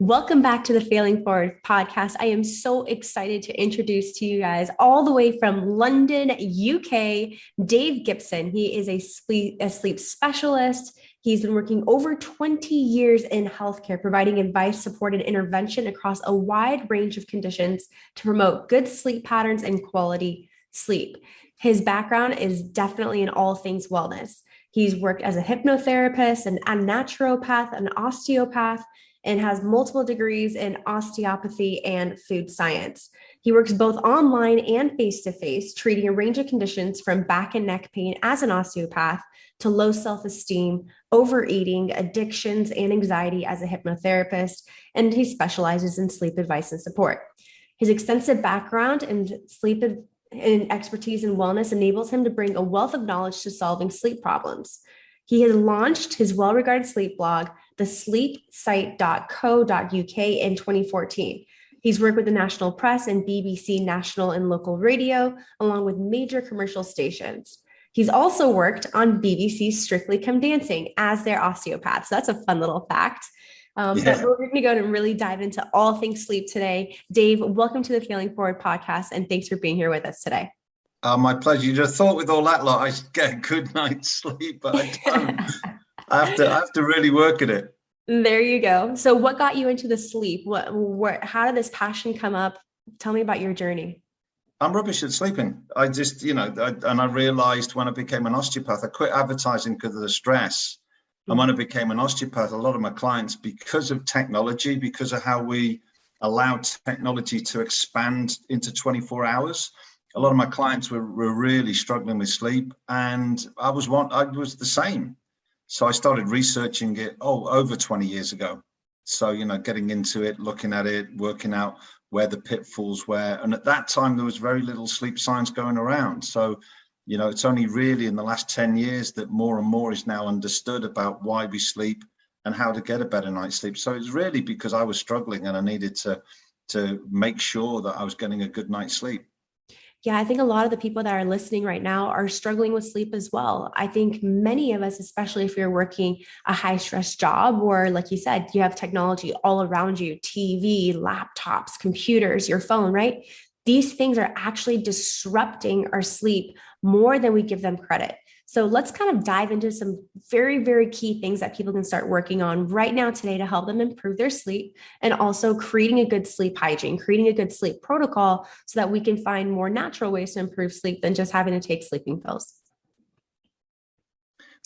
Welcome back to the Failing Forward podcast. I am so excited to introduce to you guys all the way from London, UK, Dave Gibson. He is a sleep specialist. He's been working over 20 years in healthcare, providing advice, support, and intervention across a wide range of conditions to promote good sleep patterns and quality sleep. His background is definitely in all things wellness. He's worked as a hypnotherapist, a naturopath, an osteopath, and has multiple degrees in osteopathy and food science. He works both online and face-to-face, treating a range of conditions from back and neck pain as an osteopath to low self-esteem, overeating, addictions, and anxiety as a hypnotherapist, and he specializes in sleep advice and support. His extensive background in sleep and expertise in wellness enables him to bring a wealth of knowledge to solving sleep problems. He has launched his well-regarded sleep blog, thesleepsite.co.uk, in 2014. He's worked with the national press and BBC national and local radio, along with major commercial stations. He's also worked on BBC's Strictly Come Dancing as their osteopath. So that's a fun little fact. But we're going to go and really dive into all things sleep today. Dave, welcome to the Failing Forward podcast, and thanks for being here with us today. My pleasure. You'd have thought with all that lot I should get a good night's sleep, but I don't. I have to really work at it. There you go. So what got you into the sleep? How did this passion come up? Tell me about your journey. I'm rubbish at sleeping. I just, I realized when I became an osteopath, I quit advertising because of the stress. And when I became an osteopath, a lot of my clients, because of technology, because of how we allowed technology to expand into 24 hours, a lot of my clients were really struggling with sleep, and I was the same. So I started researching it over 20 years ago. So, getting into it, looking at it, working out where the pitfalls were. And at that time, there was very little sleep science going around. So, it's only really in the last 10 years that more and more is now understood about why we sleep and how to get a better night's sleep. So it's really because I was struggling and I needed to make sure that I was getting a good night's sleep. Yeah, I think a lot of the people that are listening right now are struggling with sleep as well. I think many of us, especially if you're working a high stress job, or like you said, you have technology all around you, TV, laptops, computers, your phone, right? These things are actually disrupting our sleep more than we give them credit. So let's kind of dive into some very, very key things that people can start working on right now today to help them improve their sleep, and also creating a good sleep hygiene, creating a good sleep protocol so that we can find more natural ways to improve sleep than just having to take sleeping pills.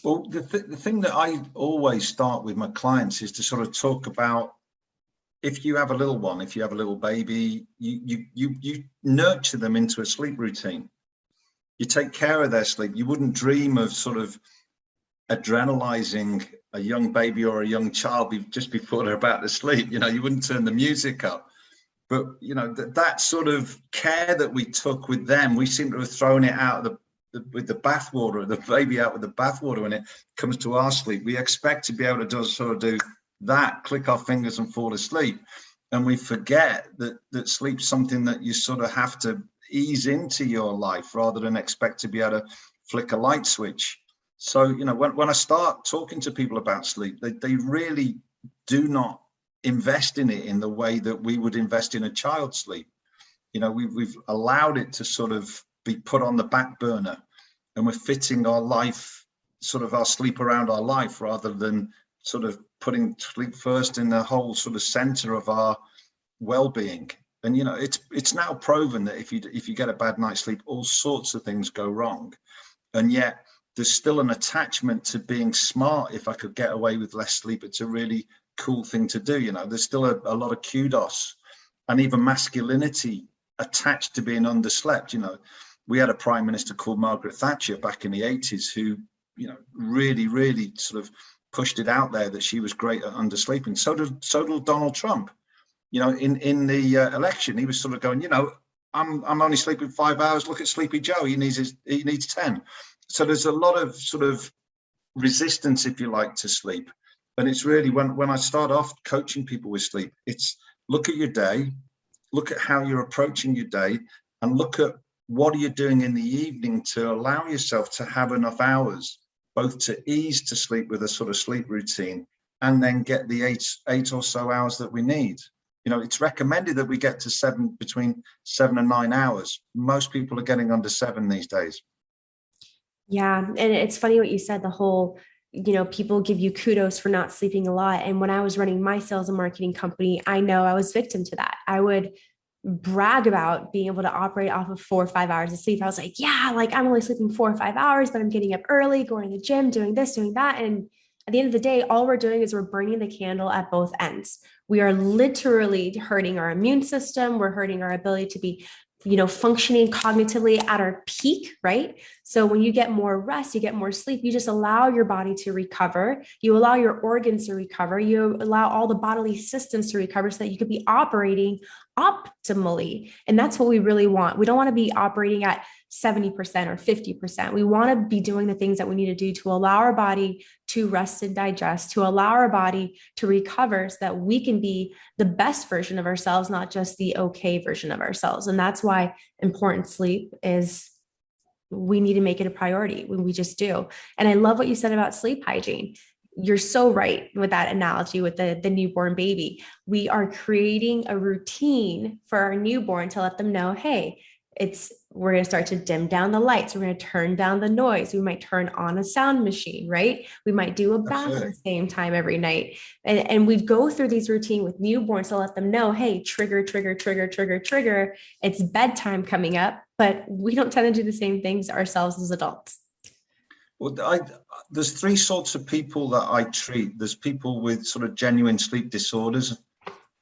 Well, the thing that I always start with my clients is to sort of talk about, if you have a little one, if you have a little baby, you nurture them into a sleep routine. You take care of their sleep. You wouldn't dream of sort of adrenalizing a young baby or a young child just before they're about to sleep. You wouldn't turn the music up. But, that sort of care that we took with them, we seem to have thrown it out with the bathwater, the baby out with the bathwater when it comes to our sleep. We expect to be able to do that, click our fingers and fall asleep. And we forget that sleep's something that you sort of have to ease into your life rather than expect to be able to flick a light switch. So, when I start talking to people about sleep, they really do not invest in it in the way that we would invest in a child's sleep. We've allowed it to sort of be put on the back burner, and we're fitting our life, sort of our sleep around our life, rather than sort of putting sleep first in the whole sort of center of our well-being. And it's now proven that if you get a bad night's sleep, all sorts of things go wrong. And yet there's still an attachment to being smart. If I could get away with less sleep, it's a really cool thing to do. There's still a lot of kudos and even masculinity attached to being underslept. We had a prime minister called Margaret Thatcher back in the 80s who, really, really sort of pushed it out there that she was great at undersleeping. So did Donald Trump. In the election, he was sort of going, I'm only sleeping 5 hours. Look at Sleepy Joe. He needs 10. So there's a lot of sort of resistance, if you like, to sleep. And it's really when I start off coaching people with sleep, it's look at your day, look at how you're approaching your day, and look at what are you doing in the evening to allow yourself to have enough hours, both to ease to sleep with a sort of sleep routine, and then get the eight or so hours that we need. You know, it's recommended that we get to between 7 and 9 hours. Most people are getting under 7 these days. Yeah. And it's funny what you said, the whole, people give you kudos for not sleeping a lot. And when I was running my sales and marketing company, I know I was victim to that. I would brag about being able to operate off of 4 or 5 hours of sleep. I was like, yeah, like I'm only sleeping 4 or 5 hours, but I'm getting up early, going to the gym, doing this, doing that. And at the end of the day, all we're doing is we're burning the candle at both ends. We are literally hurting our immune system. We're hurting our ability to be, functioning cognitively at our peak, right? So when you get more rest, you get more sleep, you just allow your body to recover. You allow your organs to recover. You allow all the bodily systems to recover so that you could be operating optimally. And that's what we really want. We don't want to be operating at 70% or 50%. We want to be doing the things that we need to do to allow our body to rest and digest, to allow our body to recover so that we can be the best version of ourselves, not just the okay version of ourselves. And that's why important sleep is, we need to make it a priority. When we just do. And I love what you said about sleep hygiene. You're so right with that analogy with the newborn baby. We are creating a routine for our newborn to let them know, hey, we're going to start to dim down the lights. We're going to turn down the noise. We might turn on a sound machine, right? We might do a bath at the same time every night. And we go through these routine with newborns to let them know, hey, trigger, trigger, trigger, trigger, trigger. It's bedtime coming up, but we don't tend to do the same things ourselves as adults. Well, there's 3 sorts of people that I treat. There's people with sort of genuine sleep disorders,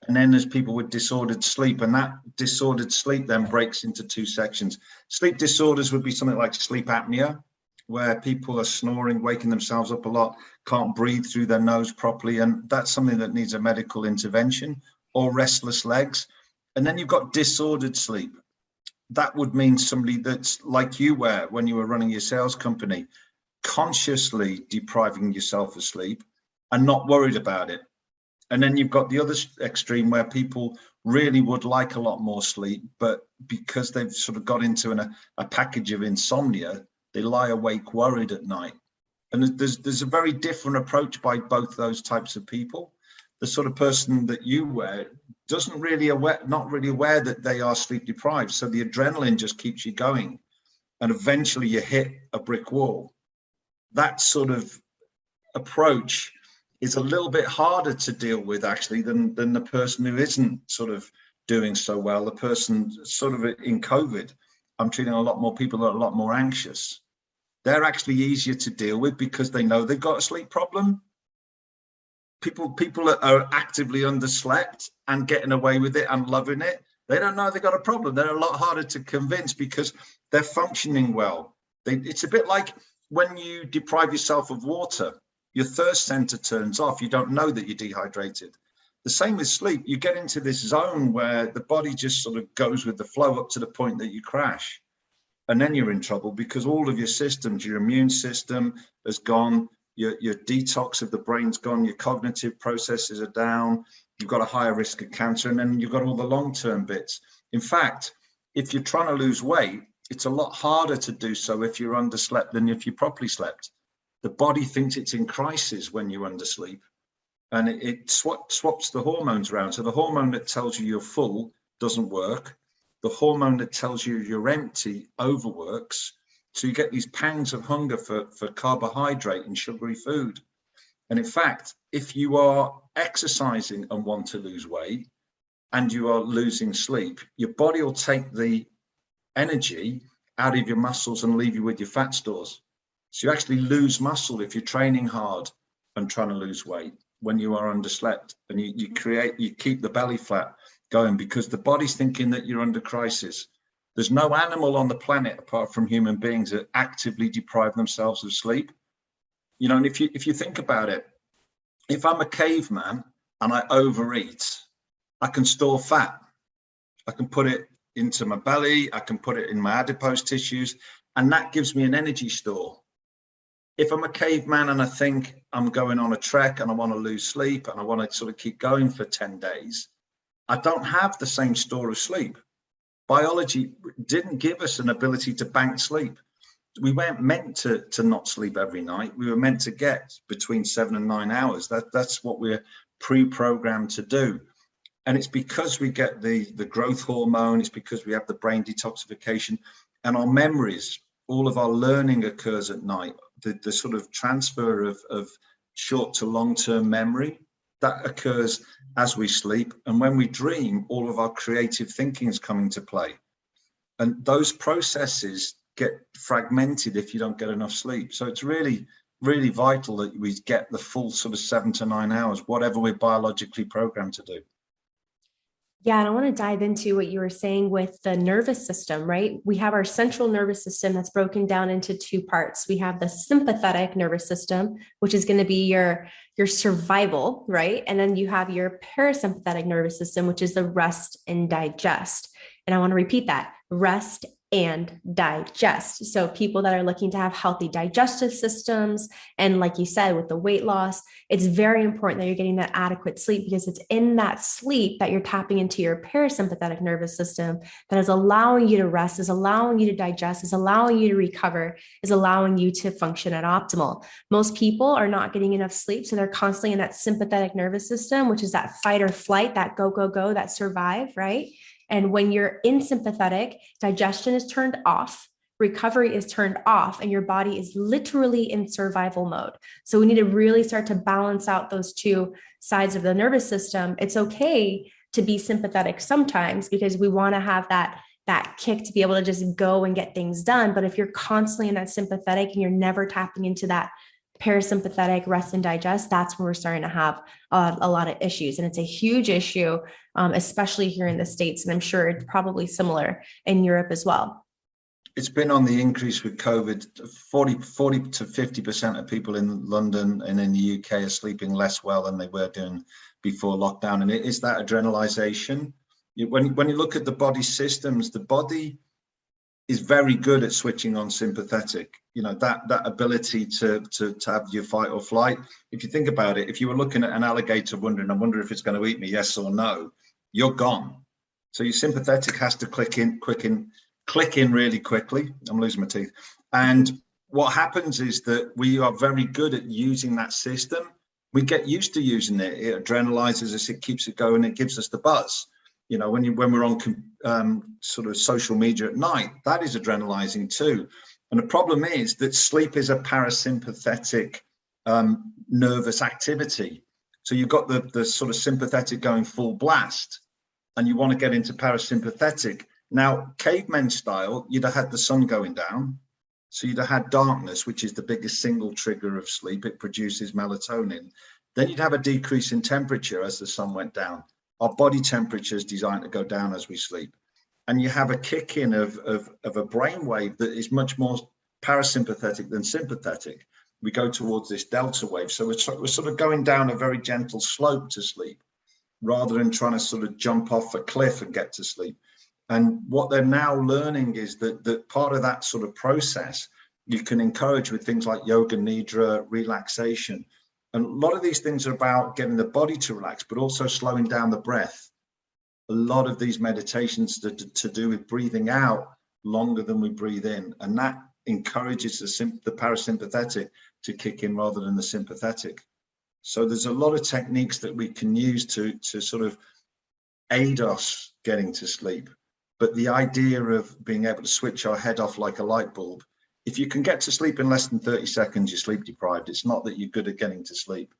and then there's people with disordered sleep, and that disordered sleep then breaks into 2 sections. Sleep disorders would be something like sleep apnea, where people are snoring, waking themselves up a lot, can't breathe through their nose properly, and that's something that needs a medical intervention, or restless legs. And then you've got disordered sleep. That would mean somebody that's like you were when you were running your sales company, consciously depriving yourself of sleep and not worried about it. And then you've got the other extreme where people really would like a lot more sleep, but because they've sort of got into a package of insomnia, they lie awake worried at night. And there's a very different approach by both those types of people. The sort of person that you were not really aware that they are sleep deprived. So the adrenaline just keeps you going. And eventually you hit a brick wall. That sort of approach is a little bit harder to deal with actually than the person who isn't sort of doing so well. The person sort of in COVID, I'm treating a lot more people that are a lot more anxious. They're actually easier to deal with because they know they've got a sleep problem. People are actively underslept and getting away with it and loving it. They don't know they've got a problem. They're a lot harder to convince because they're functioning well. It's a bit like when you deprive yourself of water, your thirst center turns off. You don't know that you're dehydrated. The same with sleep. You get into this zone where the body just sort of goes with the flow up to the point that you crash. And then you're in trouble because all of your systems, your immune system has gone, your detox of the brain's gone, your cognitive processes are down, you've got a higher risk of cancer, and then you've got all the long-term bits. In fact, if you're trying to lose weight, it's a lot harder to do so if you're underslept than if you properly slept. The body thinks it's in crisis when you undersleep, and it swaps the hormones around. So the hormone that tells you you're full doesn't work. The hormone that tells you you're empty overworks. So you get these pangs of hunger for carbohydrate and sugary food. And in fact, if you are exercising and want to lose weight and you are losing sleep, your body will take the energy out of your muscles and leave you with your fat stores. So you actually lose muscle if you're training hard and trying to lose weight when you are underslept, and you keep the belly flat going because the body's thinking that you're under crisis. There's no animal on the planet apart from human beings that actively deprive themselves of sleep. You know, and if you think about it, if I'm a caveman and I overeat, I can store fat. I can put it into my belly, I can put it in my adipose tissues, and that gives me an energy store. If I'm a caveman and I think I'm going on a trek and I want to lose sleep and I want to sort of keep going for 10 days, I don't have the same store of sleep. Biology didn't give us an ability to bank sleep. we weren't meant to not sleep every night. We were meant to get between 7 and 9 hours. That's what we're pre-programmed to do. And it's because we get the growth hormone, it's because we have the brain detoxification, and our memories, all of our learning occurs at night. The sort of transfer of short to long-term memory, that occurs as we sleep. And when we dream, all of our creative thinking is coming to play. And those processes get fragmented if you don't get enough sleep. So it's really, really vital that we get the full sort of 7 to 9 hours, whatever we're biologically programmed to do. Yeah, and I want to dive into what you were saying with the nervous system, right? We have our central nervous system that's broken down into two parts. We have the sympathetic nervous system, which is going to be your survival, right? And then you have your parasympathetic nervous system, which is the rest and digest. And I want to repeat that: rest and digest. So people that are looking to have healthy digestive systems, and like you said, with the weight loss, it's very important that you're getting that adequate sleep, because it's in that sleep that you're tapping into your parasympathetic nervous system that is allowing you to rest, is allowing you to digest, is allowing you to recover, is allowing you to function at optimal. Most people are not getting enough sleep, so they're constantly in that sympathetic nervous system, which is that fight or flight, that go, go, go, that survive, right? And when you're in sympathetic, digestion is turned off, recovery is turned off, and your body is literally in survival mode. So we need to really start to balance out those two sides of the nervous system. It's okay to be sympathetic sometimes, because we want to have that kick to be able to just go and get things done. But if you're constantly in that sympathetic and you're never tapping into that parasympathetic rest and digest, that's when we're starting to have a lot of issues. And it's a huge issue, especially here in the States. And I'm sure it's probably similar in Europe as well. It's been on the increase with COVID. 40 to 50% of people in London and in the UK are sleeping less well than they were doing before lockdown. And it is that adrenalization. When you look at the body systems, the body is very good at switching on sympathetic. You know, that ability to have your fight or flight. If you think about it, if you were looking at an alligator wondering, I wonder if it's going to eat me, yes or no, you're gone. So your sympathetic has to click in really quickly. I'm losing my teeth. And what happens is that we are very good at using that system. We get used to using it. It adrenalizes us, it keeps it going, it gives us the buzz. You know, when we're on sort of social media at night, that is adrenalizing too. And the problem is that sleep is a parasympathetic nervous activity. So you've got the sort of sympathetic going full blast, and you want to get into parasympathetic. Now, cavemen style, you'd have had the sun going down. So you'd have had darkness, which is the biggest single trigger of sleep. It produces melatonin. Then you'd have a decrease in temperature as the sun went down. Our body temperature is designed to go down as we sleep. And you have a kick in of a brain wave that is much more parasympathetic than sympathetic. We go towards this delta wave. So we're sort of going down a very gentle slope to sleep, rather than trying to sort of jump off a cliff and get to sleep. And what they're now learning is that part of that sort of process you can encourage with things like yoga nidra, relaxation. And a lot of these things are about getting the body to relax, but also slowing down the breath. A lot of these meditations to do with breathing out longer than we breathe in. And that encourages the parasympathetic to kick in rather than the sympathetic. So there's a lot of techniques that we can use to sort of aid us getting to sleep. But the idea of being able to switch our head off like a light bulb, if you can get to sleep in less than 30 seconds, you're sleep deprived. It's not that you're good at getting to sleep.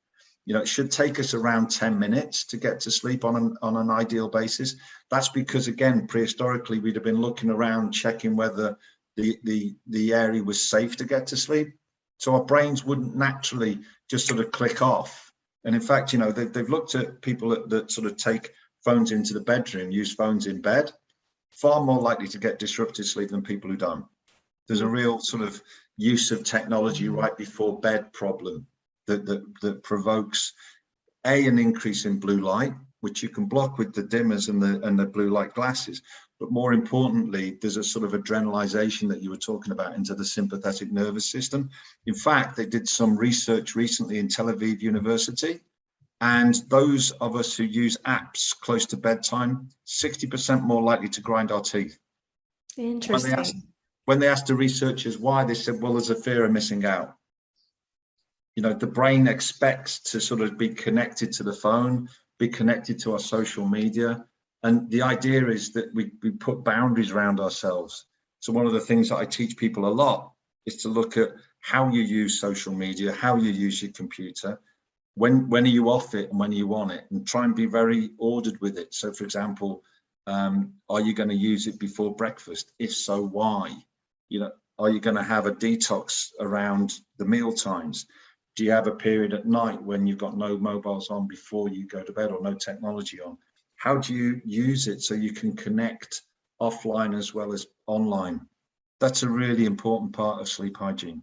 You know, it should take us around 10 minutes to get to sleep on an ideal basis. That's because, again, prehistorically, we'd have been looking around, checking whether the area was safe to get to sleep. So our brains wouldn't naturally just sort of click off. And in fact, you know, they've looked at people that sort of take phones into the bedroom, use phones in bed, far more likely to get disrupted sleep than people who don't. There's a real sort of use of technology right before bed problem that provokes an increase in blue light, which you can block with the dimmers and the blue light glasses. But more importantly, there's a sort of adrenalization that you were talking about into the sympathetic nervous system. In fact, they did some research recently in Tel Aviv University, and those of us who use apps close to bedtime, 60% more likely to grind our teeth. Interesting. when they asked the researchers why, they said, well, there's a fear of missing out. You know, the brain expects to sort of be connected to the phone, be connected to our social media. And the idea is that we put boundaries around ourselves. So one of the things that I teach people a lot is to look at how you use social media, how you use your computer, when are you off it and when are you on it, and try and be very ordered with it. So for example, are you going to use it before breakfast? If so, why? You know, are you going to have a detox around the meal times? Do you have a period at night when you've got no mobiles on before you go to bed, or no technology on? How do you use it so you can connect offline as well as online? That's a really important part of sleep hygiene.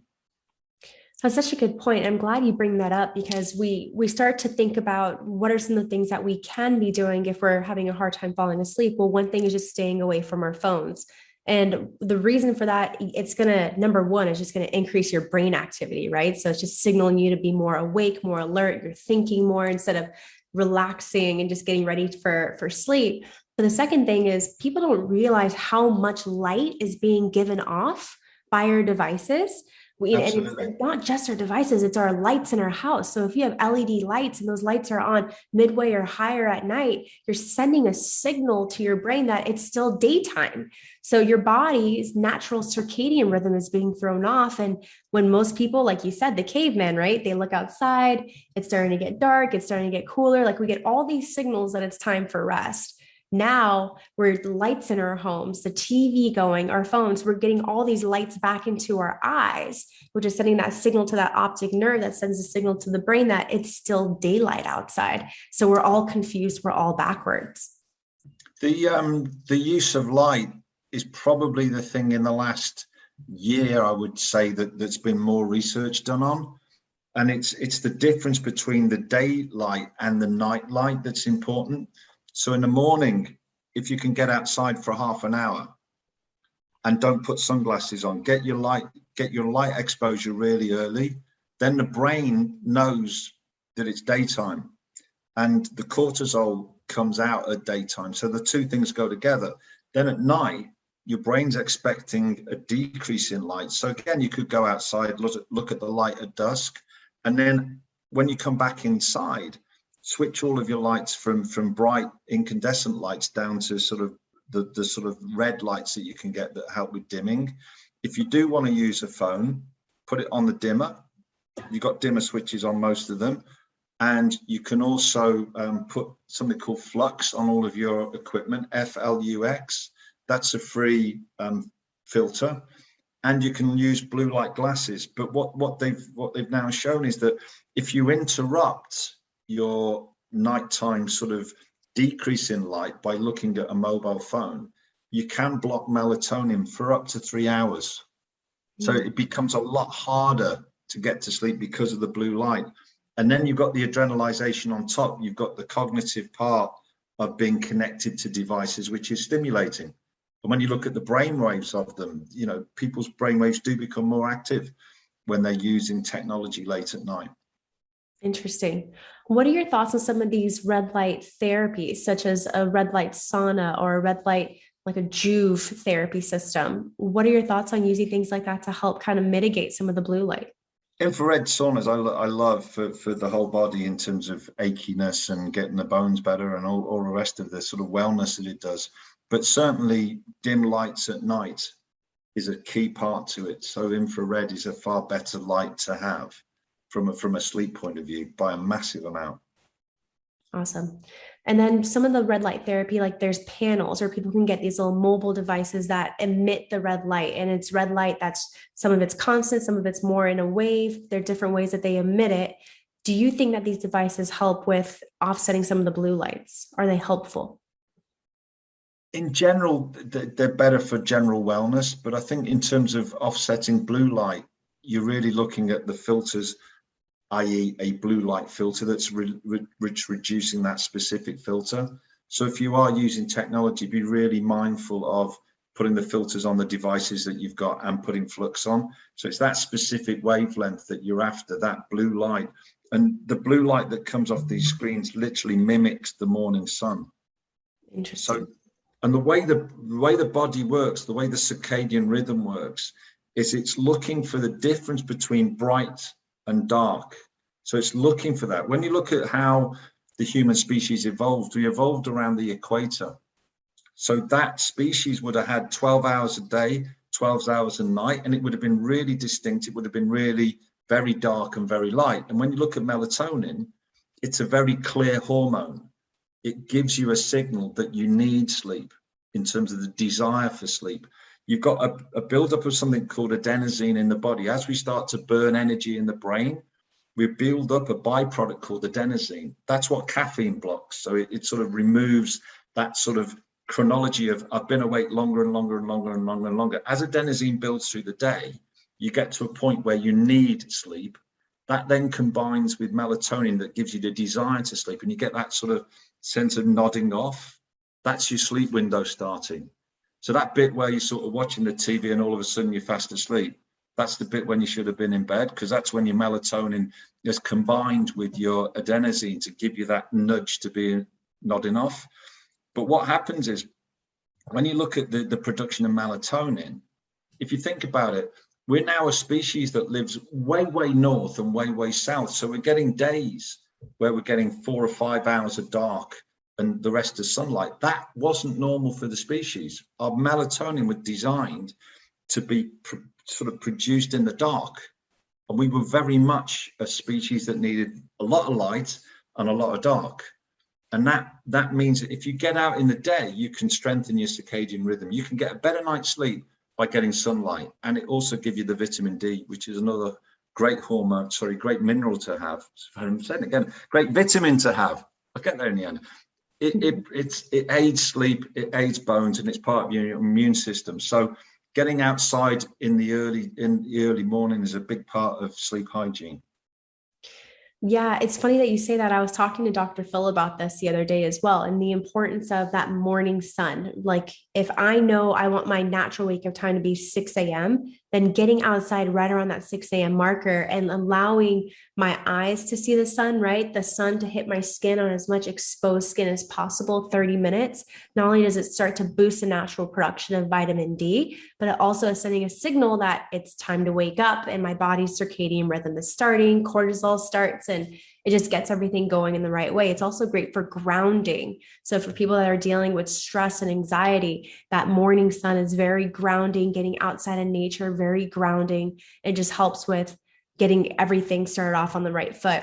That's such a good point. I'm glad you bring that up, because we start to think about what are some of the things that we can be doing if we're having a hard time falling asleep. Well, one thing is just staying away from our phones. And the reason for that, it's going to, number one, is just going to increase your brain activity, right? So it's just signaling you to be more awake, more alert. You're thinking more instead of relaxing and just getting ready for sleep. But the second thing is, people don't realize how much light is being given off by our devices. And it's not just our devices, it's our lights in our house. So if you have LED lights and those lights are on midway or higher at night, you're sending a signal to your brain that it's still daytime. So your body's natural circadian rhythm is being thrown off. And when most people, like you said, the caveman, right? They look outside, it's starting to get dark, it's starting to get cooler. Like we get all these signals that it's time for rest. Now we're lights in our homes, the TV going, our phones, we're getting all these lights back into our eyes, which is sending that signal to that optic nerve that sends a signal to the brain that it's still daylight outside. So we're all confused. We're all backwards. The use of light is probably the thing in the last year, I would say, that's been more research done on. And it's the difference between the daylight and the night light that's important. So in the morning, if you can get outside for half an hour and don't put sunglasses on, get your light exposure really early, then the brain knows that it's daytime and the cortisol comes out at daytime. So the two things go together. Then at night, your brain's expecting a decrease in light. So again, you could go outside, look at the light at dusk. And then when you come back inside, switch all of your lights from bright incandescent lights down to sort of the sort of red lights that you can get that help with dimming. If you do want to use a phone, put it on the dimmer. You've got dimmer switches on most of them. And you can also put something called flux on all of your equipment, FLUX. That's a free filter. And you can use blue light glasses. But what they've now shown is that if you interrupt your nighttime sort of decrease in light by looking at a mobile phone, you can block melatonin for up to 3 hours. So it becomes a lot harder to get to sleep because of the blue light. And then you've got the adrenalization on top. You've got the cognitive part of being connected to devices, which is stimulating. And when you look at the brain waves of them, you know, people's brain waves do become more active when they're using technology late at night. Interesting. What are your thoughts on some of these red light therapies, such as a red light sauna or a red light, like a Juve therapy system? What are your thoughts on using things like that to help kind of mitigate some of the blue light? Infrared saunas, I love for the whole body in terms of achiness and getting the bones better and all the rest of the sort of wellness that it does. But certainly dim lights at night is a key part to it. So infrared is a far better light to have from a sleep point of view by a massive amount. Awesome. And then some of the red light therapy, like there's panels where people can get these little mobile devices that emit the red light, and it's red light that's some of it's constant, some of it's more in a wave. There are different ways that they emit it. Do you think that these devices help with offsetting some of the blue lights? Are they helpful? In general, they're better for general wellness, but I think in terms of offsetting blue light, you're really looking at the filters, i.e. a blue light filter that's reducing that specific filter. So if you are using technology, be really mindful of putting the filters on the devices that you've got and putting flux on. So it's that specific wavelength that you're after, that blue light. And the blue light that comes off these screens literally mimics the morning sun. Interesting. So And the way the body works, the way the circadian rhythm works, is it's looking for the difference between bright and dark. So it's looking for that. When you look at how the human species evolved, we evolved around the equator. So that species would have had 12 hours a day, 12 hours a night, and it would have been really distinct. It would have been really very dark and very light. And when you look at melatonin, it's a very clear hormone. It gives you a signal that you need sleep in terms of the desire for sleep. You've got a buildup of something called adenosine in the body. As we start to burn energy in the brain, we build up a byproduct called adenosine. That's what caffeine blocks. So it sort of removes that sort of chronology of I've been awake longer and longer and longer and longer and longer. As adenosine builds through the day, you get to a point where you need sleep. That then combines with melatonin that gives you the desire to sleep, and you get that sort of sense of nodding off. That's your sleep window starting. So that bit where you're sort of watching the TV and all of a sudden you're fast asleep, that's the bit when you should have been in bed, because that's when your melatonin is combined with your adenosine to give you that nudge to be nodding off. But what happens is when you look at the production of melatonin, if you think about it, we're now a species that lives way, way north and way, way south. So we're getting days where we're getting 4 or 5 hours of dark and the rest is sunlight. That wasn't normal for the species. Our melatonin was designed to be sort of produced in the dark. And we were very much a species that needed a lot of light and a lot of dark. And that means that if you get out in the day, you can strengthen your circadian rhythm. You can get a better night's sleep by getting sunlight. And it also gives you the vitamin D, which is another great hormone, great mineral to have. I'm saying it again, great vitamin to have. I'll get there in the end. It aids sleep, it aids bones, and it's part of your immune system. So getting outside in the early morning is a big part of sleep hygiene. Yeah, it's funny that you say that. I was talking to Dr. Phil about this the other day as well, and the importance of that morning sun. Like, if I know I want my natural wake up time to be 6 a.m., then getting outside right around that 6 a.m. marker and allowing my eyes to see the sun, right? The sun to hit my skin on as much exposed skin as possible, 30 minutes. Not only does it start to boost the natural production of vitamin D, but it also is sending a signal that it's time to wake up and my body's circadian rhythm is starting, cortisol starts, and it just gets everything going in the right way. It's also great for grounding. So for people that are dealing with stress and anxiety, that morning sun is very grounding. Getting outside in nature, very grounding. It just helps with getting everything started off on the right foot.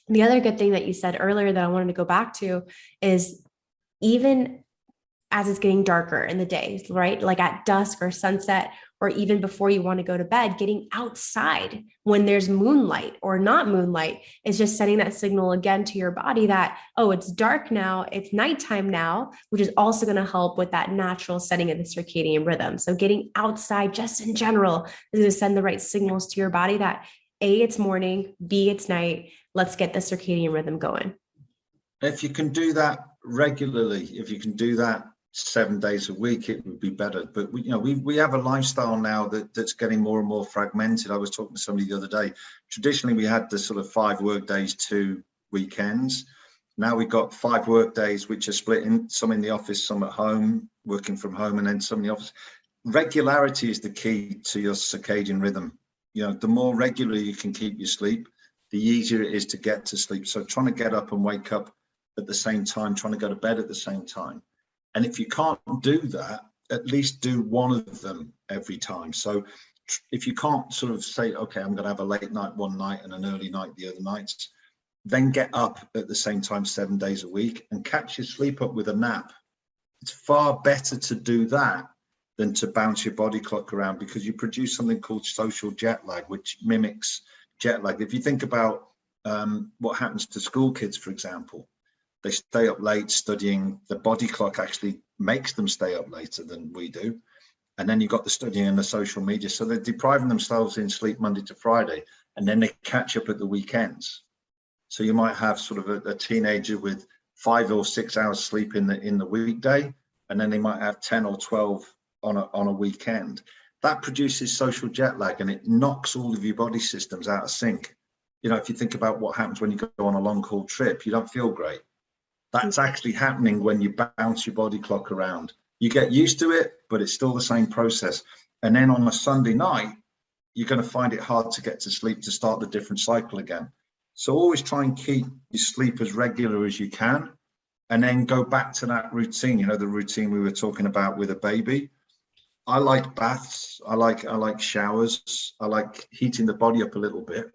The other good thing that you said earlier that I wanted to go back to is, even as it's getting darker in the day, right? Like at dusk or sunset, or even before you want to go to bed, getting outside when there's moonlight or not moonlight is just sending that signal again to your body that, oh, it's dark now, it's nighttime now, which is also going to help with that natural setting of the circadian rhythm. So getting outside just in general is going to send the right signals to your body that A, it's morning, B, it's night. Let's get the circadian rhythm going. If you can do that regularly, if you can do that 7 days a week, it would be better. But we have a lifestyle now that's getting more and more fragmented. I was talking to somebody the other day. Traditionally, we had the sort of 5 work days, 2 weekends. Now we've got 5 work days, which are split in, some in the office, some at home, working from home, and then some in the office. Regularity is the key to your circadian rhythm. The more regularly you can keep your sleep, the easier it is to get to sleep. So trying to get up and wake up at the same time, trying to go to bed at the same time. And if you can't do that, at least do one of them every time. So if you can't sort of say, okay, I'm going to have a late night one night and an early night the other nights, then get up at the same time 7 days a week and catch your sleep up with a nap. It's far better to do that than to bounce your body clock around, because you produce something called social jet lag, which mimics jet lag. If you think about what happens to school kids, for example, they stay up late studying. The body clock actually makes them stay up later than we do. And then you've got the studying and the social media. So they're depriving themselves in sleep Monday to Friday, and then they catch up at the weekends. So you might have sort of a teenager with 5 or 6 hours sleep in the weekday, and then they might have 10 or 12 on a weekend. That produces social jet lag, and it knocks all of your body systems out of sync. If you think about what happens when you go on a long haul trip, you don't feel great. That's actually happening when you bounce your body clock around You get used to it, but it's still the same process. And then on a Sunday night, you're going to find it hard to get to sleep to start the different cycle again. So always try and keep your sleep as regular as you can, and then go back to that routine, you know, the routine we were talking about with a baby. I like baths. I like showers. I like heating the body up a little bit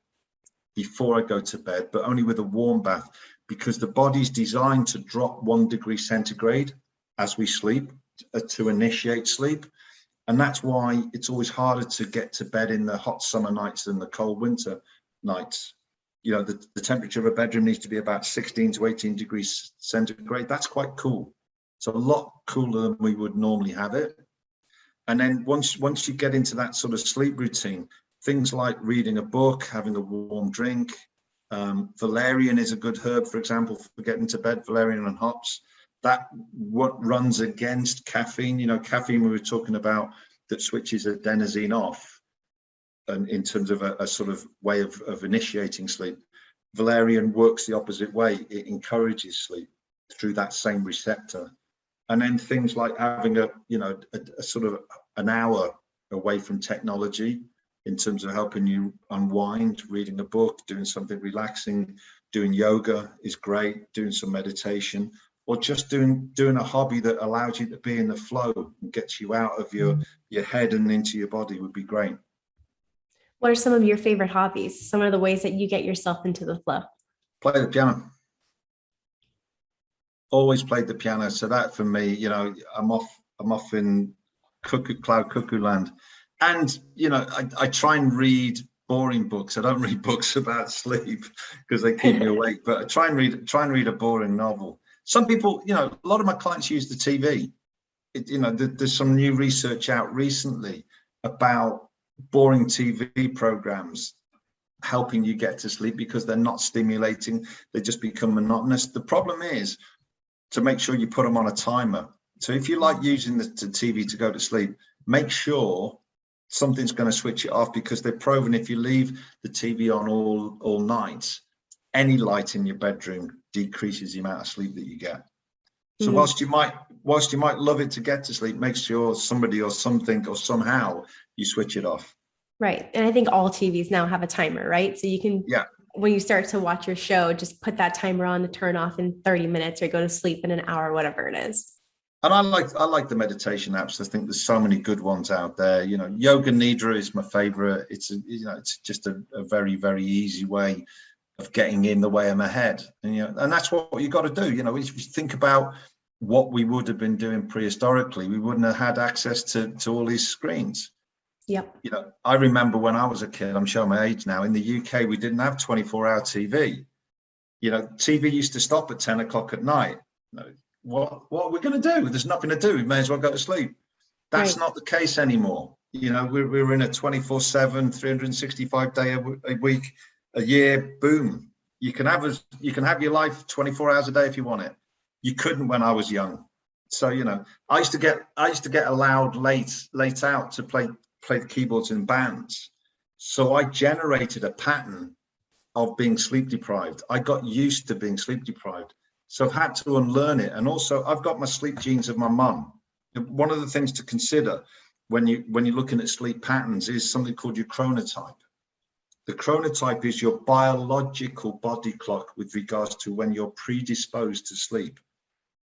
before I go to bed, but only with a warm bath, because the body's designed to drop 1 degree centigrade as we sleep, to initiate sleep. And that's why it's always harder to get to bed in the hot summer nights than the cold winter nights. You know, the temperature of a bedroom needs to be about 16 to 18 degrees centigrade. That's quite cool. It's a lot cooler than we would normally have it. And then once you get into that sort of sleep routine, things like reading a book, having a warm drink, valerian is a good herb, for example, for getting to bed, valerian and hops. That what runs against caffeine. You know, caffeine we were talking about, that switches adenosine off, and in terms of a sort of way of initiating sleep. Valerian works the opposite way. It encourages sleep through that same receptor. And then things like having a sort of an hour away from technology, in terms of helping you unwind, reading a book, doing something relaxing, doing yoga is great, doing some meditation, or just doing a hobby that allows you to be in the flow and gets you out of your head and into your body would be great. What are some of your favorite hobbies? Some of the ways that you get yourself into the flow? Play the piano. Always played the piano. So that for me, you know, I'm off in cloud cuckoo land. And, you know, I try and read boring books. I don't read books about sleep because they keep me awake, but I try and read a boring novel. Some people, you know, a lot of my clients use the TV. There's some new research out recently about boring TV programs helping you get to sleep because they're not stimulating. They just become monotonous. The problem is to make sure you put them on a timer. So if you like using the TV to go to sleep, make sure something's going to switch it off, because they've proven if you leave the TV on all night, any light in your bedroom decreases the amount of sleep that you get. So whilst you might love it to get to sleep, make sure somebody or something or somehow you switch it off. Right. And I think all TVs now have a timer, right? So you can, when you start to watch your show, just put that timer on to turn off in 30 minutes or go to sleep in an hour, whatever it is. And I like the meditation apps. I think there's so many good ones out there. You know, Yoga Nidra is my favorite. It's just a very, very easy way of getting in the way of my head. And and that's what you got to do. You know, if you think about what we would have been doing prehistorically, we wouldn't have had access to all these screens. Yep. You know, I remember when I was a kid, I'm showing my age now, in the UK, we didn't have 24-hour TV. You know, TV used to stop at 10 o'clock at night. What are we going to do? There's nothing to do. We may as well go to sleep. That's not the case anymore. You know, we're in a 24/7, 365 day a week, a year. Boom. You can have your life 24 hours a day if you want it. You couldn't when I was young. So, you know, I used to get allowed late out to play the keyboards in bands. So I generated a pattern of being sleep deprived. I got used to being sleep deprived. So I've had to unlearn it. And also I've got my sleep genes of my mum. One of the things to consider when you're looking at sleep patterns is something called your chronotype. The chronotype is your biological body clock with regards to when you're predisposed to sleep.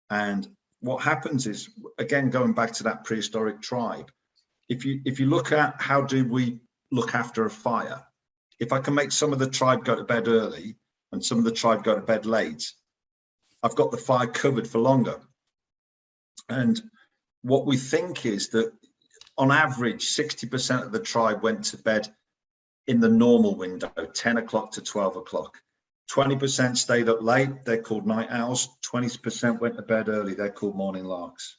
And what happens is, again, going back to that prehistoric tribe, if you look at how do we look after a fire, if I can make some of the tribe go to bed early and some of the tribe go to bed late, I've got the fire covered for longer. And what we think is that on average, 60% of the tribe went to bed in the normal window, 10 o'clock to 12 o'clock. 20% stayed up late, they're called night owls. 20% went to bed early, they're called morning larks.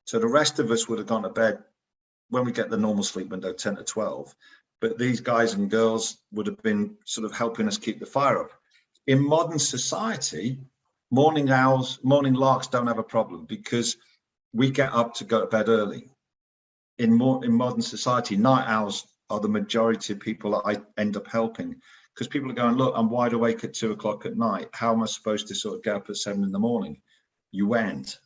So the rest of us would have gone to bed when we get the normal sleep window, 10 to 12. But these guys and girls would have been sort of helping us keep the fire up. In modern society, morning owls, morning larks don't have a problem because we get up to go to bed early. In modern society, night owls are the majority of people that I end up helping, because people are going, look, I'm wide awake at 2 o'clock at night. How am I supposed to sort of get up at 7 in the morning? You went.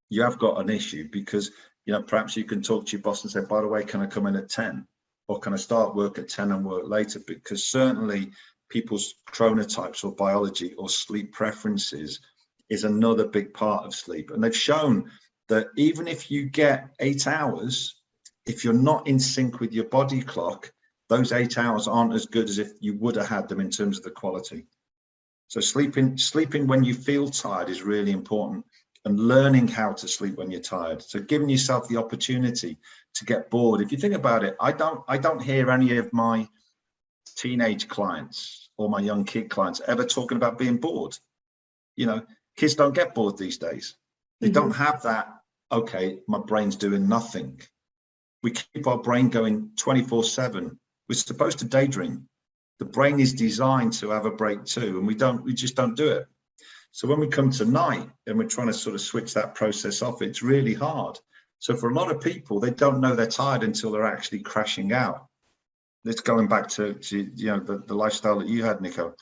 you have got an issue, because, you know, perhaps you can talk to your boss and say, by the way, can I come in at 10? Or can I start work at 10 and work later? Because certainly people's chronotypes or biology or sleep preferences is another big part of sleep. And they've shown that even if you get 8 hours, if you're not in sync with your body clock, those 8 hours aren't as good as if you would have had them in terms of the quality. So sleeping when you feel tired is really important, and learning how to sleep when you're tired. So giving yourself the opportunity to get bored. If you think about it, I don't hear any of my teenage clients or my young kid clients ever talking about being bored. You know, kids don't get bored these days. They don't have that, okay, my brain's doing nothing. We keep our brain going 24/7. We're supposed to daydream. The brain is designed to have a break too, and we just don't do it. So when we come to night and we're trying to sort of switch that process off, it's really hard. So for a lot of people, they don't know they're tired until they're actually crashing out. It's going back to you know, the lifestyle that you had, Nikou.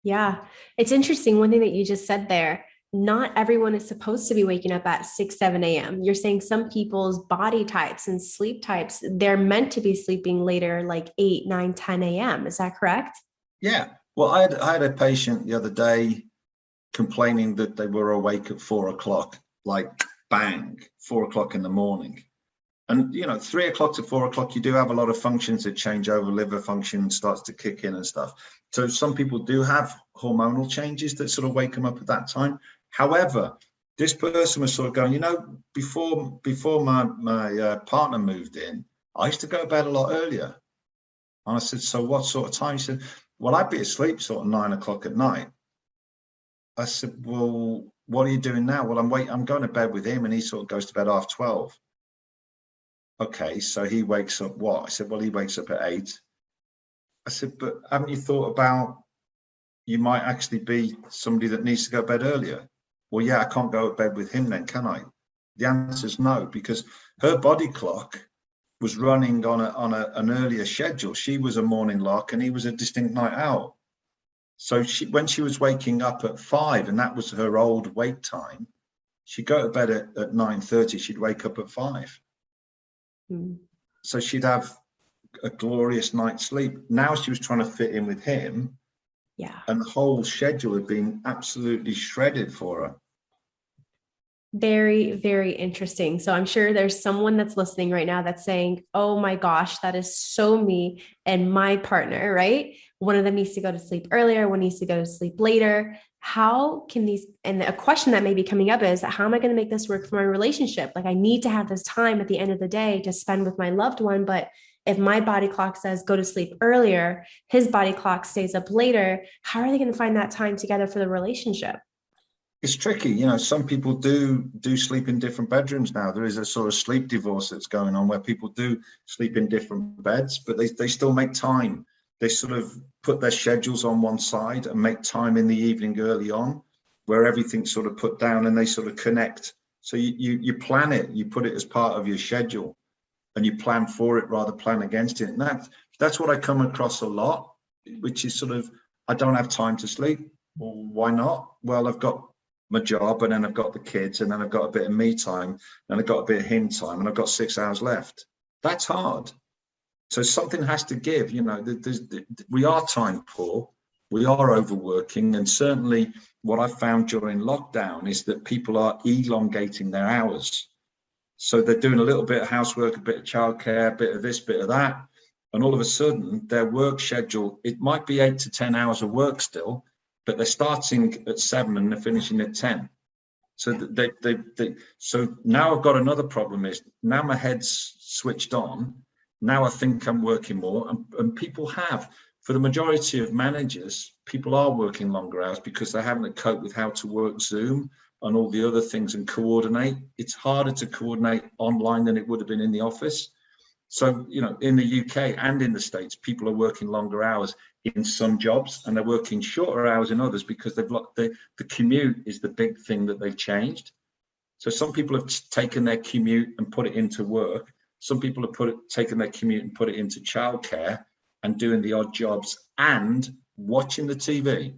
Yeah, it's interesting. One thing that you just said there, not everyone is supposed to be waking up at 6, 7 a.m. You're saying some people's body types and sleep types, they're meant to be sleeping later, like 8, 9, 10 a.m. Is that correct? Yeah. Well, I had a patient the other day complaining that they were awake at 4 o'clock, like bang, 4 o'clock in the morning. And, you know, 3 o'clock to 4 o'clock, you do have a lot of functions that change over. Liver function starts to kick in and stuff. So some people do have hormonal changes that sort of wake them up at that time. However, this person was sort of going, you know, before my partner moved in, I used to go to bed a lot earlier. And I said, so what sort of time? He said, well, I'd be asleep sort of 9 o'clock at night. I said, well, what are you doing now? Well, I'm going to bed with him, and he sort of goes to bed 12:30. Okay, so he wakes up what? I said, well, he wakes up at 8. I said, but haven't you thought about, you might actually be somebody that needs to go to bed earlier? Well, yeah, I can't go to bed with him then, can I? The answer is no, because her body clock was running on an earlier schedule. She was a morning lark and he was a distinct night owl. So when she was waking up at 5, and that was her old wake time, she'd go to bed at 9:30, she'd wake up at 5. So she'd have a glorious night's sleep. Now she was trying to fit in with him. Yeah. And the whole schedule had been absolutely shredded for her. Very, very interesting. So I'm sure there's someone that's listening right now that's saying, oh my gosh, that is so me and my partner, right? One of them needs to go to sleep earlier, one needs to go to sleep later. How can these, and a question that may be coming up is, how am I going to make this work for my relationship? Like, I need to have this time at the end of the day to spend with my loved one. But if my body clock says go to sleep earlier, his body clock stays up later, how are they going to find that time together for the relationship? It's tricky, you know. Some people do sleep in different bedrooms now. There is a sort of sleep divorce that's going on, where people do sleep in different beds, but they still make time. They sort of put their schedules on one side and make time in the evening early on, where everything's sort of put down, and they sort of connect. So you plan it, you put it as part of your schedule, and you plan for it rather plan against it. And that's what I come across a lot, which is sort of, I don't have time to sleep. Well, why not? Well, I've got my job, and then I've got the kids, and then I've got a bit of me time, and I've got a bit of him time, and I've got 6 hours left. That's hard. So something has to give. You know, we are time poor, we are overworking, and certainly what I found during lockdown is that people are elongating their hours. So they're doing a little bit of housework, a bit of childcare, a bit of this, bit of that, and all of a sudden their work schedule, it might be 8 to 10 hours of work still, but they're starting at 7 and they're finishing at 10. So so now I've got another problem, is now my head's switched on. Now I think I'm working more, and people have, for the majority of managers, people are working longer hours because they haven't coped with how to work Zoom and all the other things and coordinate. It's harder to coordinate online than it would have been in the office. So, you know, in the UK and in the States, people are working longer hours in some jobs, and they're working shorter hours in others because they've the commute is the big thing that they've changed. So some people have taken their commute and put it into work. Some people have taken their commute and put it into childcare and doing the odd jobs and watching the TV.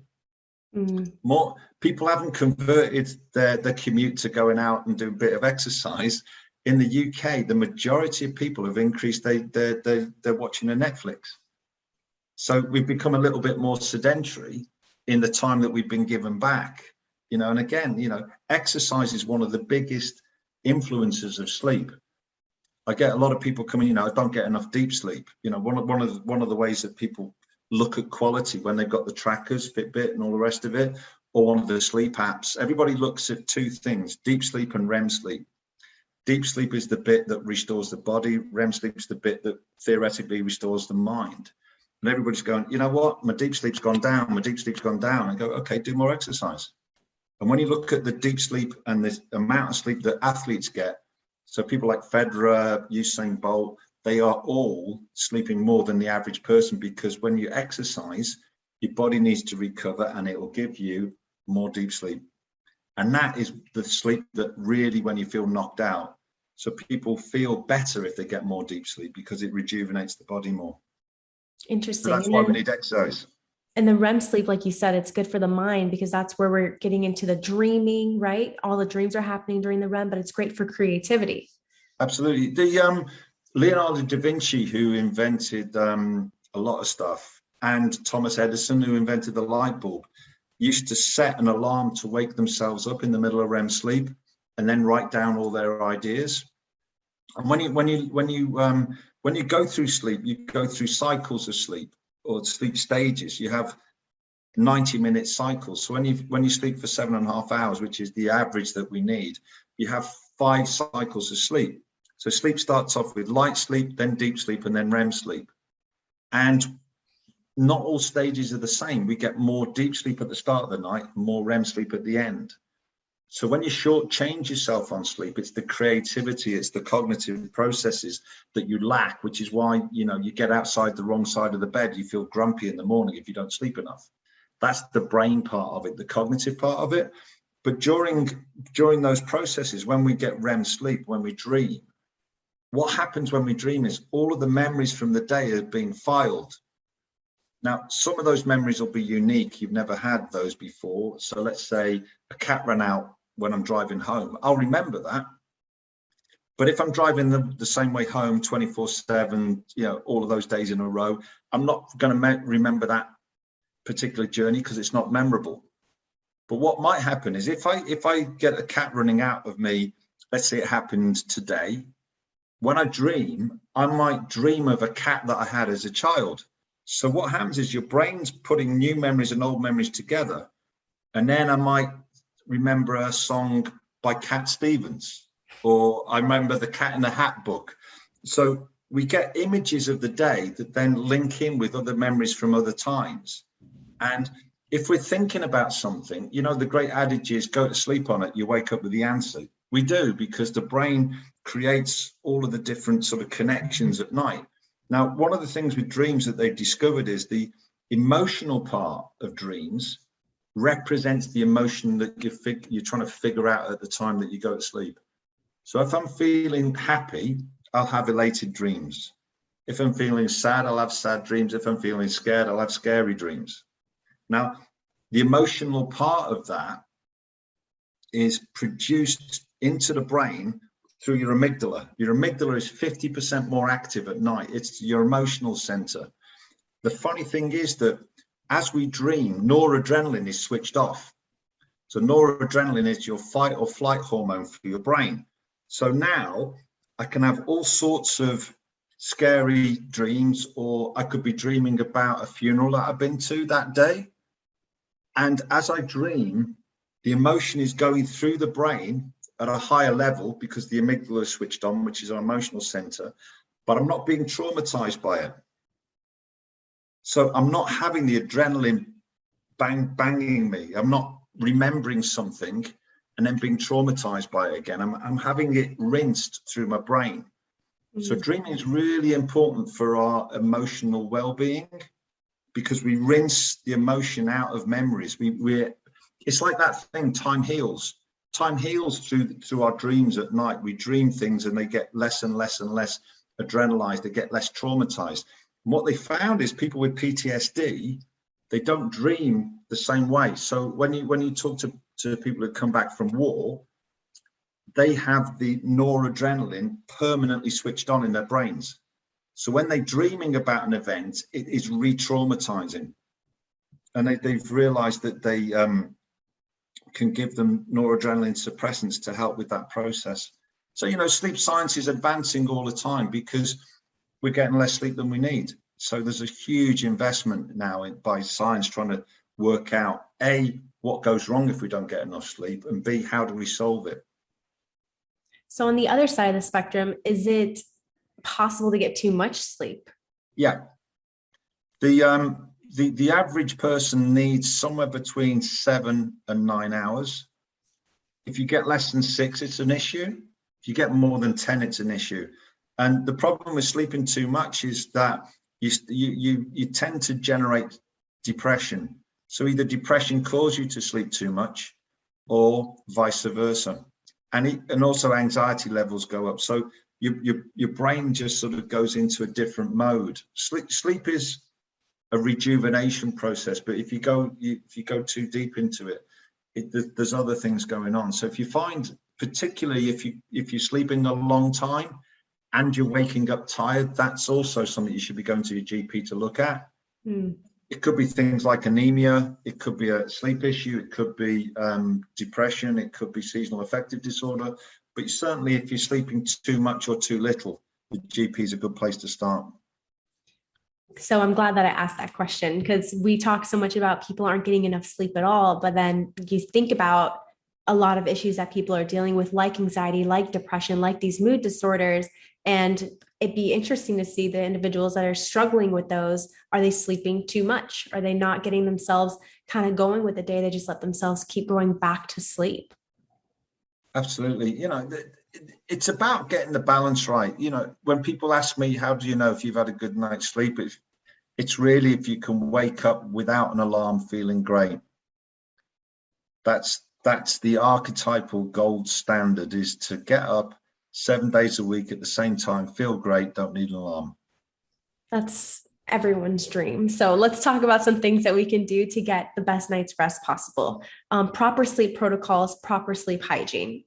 More people haven't converted their commute to going out and do a bit of exercise. In the UK, the majority of people have increased they're watching a Netflix. So we've become a little bit more sedentary in the time that we've been given back, and again, exercise is one of the biggest influences of sleep. I get a lot of people coming, I don't get enough deep sleep. One of the ways that people look at quality when they've got the trackers, Fitbit and all the rest of it, or one of the sleep apps, everybody looks at two things: deep sleep and REM sleep. Deep sleep is the bit that restores the body. REM sleep is the bit that theoretically restores the mind. And everybody's going, you know what? My deep sleep's gone down. My deep sleep's gone down. And go, okay, do more exercise. And when you look at the deep sleep and the amount of sleep that athletes get, so people like Federer, Usain Bolt, they are all sleeping more than the average person, because when you exercise, your body needs to recover and it will give you more deep sleep. And that is the sleep that really, when you feel knocked out, so people feel better if they get more deep sleep, because it rejuvenates the body more. Interesting. So that's why we need exercise. And the REM sleep, like you said, it's good for the mind, because that's where we're getting into the dreaming, right? All the dreams are happening during the REM, but it's great for creativity. Absolutely. The Leonardo da Vinci, who invented a lot of stuff, and Thomas Edison, who invented the light bulb, used to set an alarm to wake themselves up in the middle of REM sleep and then write down all their ideas. And when you go through sleep, you go through cycles of sleep, or sleep stages. You have 90-minute cycles. So when you sleep for 7.5 hours, which is the average that we need, you have 5 cycles of sleep. So sleep starts off with light sleep, then deep sleep, and then REM sleep. And not all stages are the same. We get more deep sleep at the start of the night, more REM sleep at the end. So when you shortchange yourself on sleep, it's the creativity, it's the cognitive processes that you lack, which is why, you get outside the wrong side of the bed. You feel grumpy in the morning if you don't sleep enough. That's the brain part of it, the cognitive part of it. But during those processes, when we get REM sleep, when we dream, what happens when we dream is all of the memories from the day are being filed. Now, some of those memories will be unique. You've never had those before. So let's say a cat ran out when I'm driving home. I'll remember that. But if I'm driving the same way home 24/7, all of those days in a row, I'm not going to remember that particular journey, because it's not memorable. But what might happen is if I get a cat running out of me, let's say it happened today, when I dream, I might dream of a cat that I had as a child. So what happens is your brain's putting new memories and old memories together. And then I might remember a song by Cat Stevens, or I remember the Cat in the Hat book. So we get images of the day that then link in with other memories from other times. And if we're thinking about something, the great adage is go to sleep on it, you wake up with the answer. We do, because the brain creates all of the different sort of connections at night. Now, one of the things with dreams that they've discovered is the emotional part of dreams represents the emotion that you're trying to figure out at the time that you go to sleep. So if I'm feeling happy, I'll have elated dreams. If I'm feeling sad, I'll have sad dreams. If I'm feeling scared, I'll have scary dreams. Now, the emotional part of that is produced into the brain through your amygdala. Your amygdala is 50% more active at night. It's your emotional center. The funny thing is that as we dream, noradrenaline is switched off. So noradrenaline is your fight or flight hormone for your brain. So now I can have all sorts of scary dreams, or I could be dreaming about a funeral that I've been to that day. And as I dream, the emotion is going through the brain at a higher level because the amygdala is switched on, which is our emotional center, but I'm not being traumatized by it. So I'm not having the adrenaline banging me. I'm not remembering something and then being traumatized by it again. I'm having it rinsed through my brain. Mm-hmm. So dreaming is really important for our emotional well-being, because we rinse the emotion out of memories. It's like that thing, time heals. Time heals through our dreams at night. We dream things and they get less and less and less adrenalized. They get less traumatized. And what they found is people with PTSD, they don't dream the same way. So when you talk to people who come back from war, they have the noradrenaline permanently switched on in their brains. So when they're dreaming about an event, it is re-traumatizing. And they've realized that they can give them noradrenaline suppressants to help with that process. So, you know, sleep science is advancing all the time because we're getting less sleep than we need. So there's a huge investment now by science trying to work out, A, what goes wrong if we don't get enough sleep, and B, how do we solve it? So on the other side of the spectrum, is it possible to get too much sleep? Yeah. The average person needs somewhere between 7 and 9 hours. If you get less than 6, it's an issue. If you get more than 10, it's an issue. And the problem with sleeping too much is that you tend to generate depression. So either depression causes you to sleep too much, or vice versa. And also anxiety levels go up. So your brain just sort of goes into a different mode. Sleep is a rejuvenation process, but if you go too deep into it, there's other things going on. So if you find, particularly if you're sleeping a long time and you're waking up tired, that's also something you should be going to your GP to look at. It could be things like anemia, it could be a sleep issue, it could be depression, it could be seasonal affective disorder. But certainly if you're sleeping too much or too little, the GP is a good place to start. So I'm glad that I asked that question, because we talk so much about people aren't getting enough sleep at all. But then you think about a lot of issues that people are dealing with, like anxiety, like depression, like these mood disorders. And it'd be interesting to see the individuals that are struggling with those. Are they sleeping too much? Are they not getting themselves kind of going with the day? They just let themselves keep going back to sleep. Absolutely. You know, it's about getting the balance right. You know, when people ask me, how do you know if you've had a good night's sleep? It's really if you can wake up without an alarm feeling great. That's the archetypal gold standard, is to get up 7 days a week at the same time, feel great, don't need an alarm. That's everyone's dream. So let's talk about some things that we can do to get the best night's rest possible. Proper sleep protocols, proper sleep hygiene.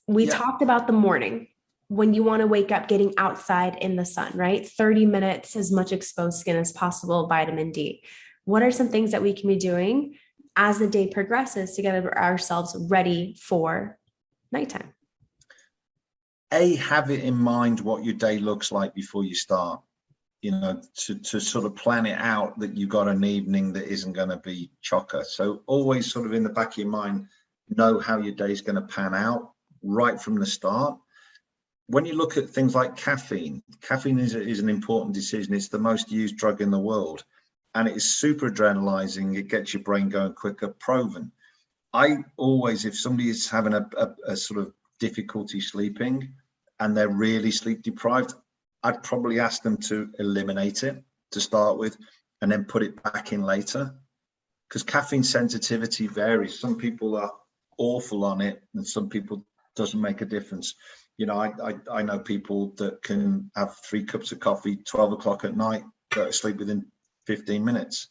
We talked about the morning, when you want to wake up, getting outside in the sun, right? 30 minutes, as much exposed skin as possible, vitamin D. What are some things that we can be doing as the day progresses to get ourselves ready for nighttime? Have it in mind what your day looks like before you start. You know, to sort of plan it out that you've got an evening that isn't going to be chocker. So always sort of in the back of your mind, know how your day's going to pan out right from the start. When you look at things like caffeine is an important decision. It's the most used drug in the world, and it is super adrenalizing. It gets your brain going quicker, proven. I always, if somebody is having a sort of difficulty sleeping and they're really sleep deprived, I'd probably ask them to eliminate it to start with and then put it back in later, because caffeine sensitivity varies. Some people are awful on it and some people doesn't make a difference. You know, I know people that can have 3 cups of coffee 12 o'clock at night, go to sleep within 15 minutes.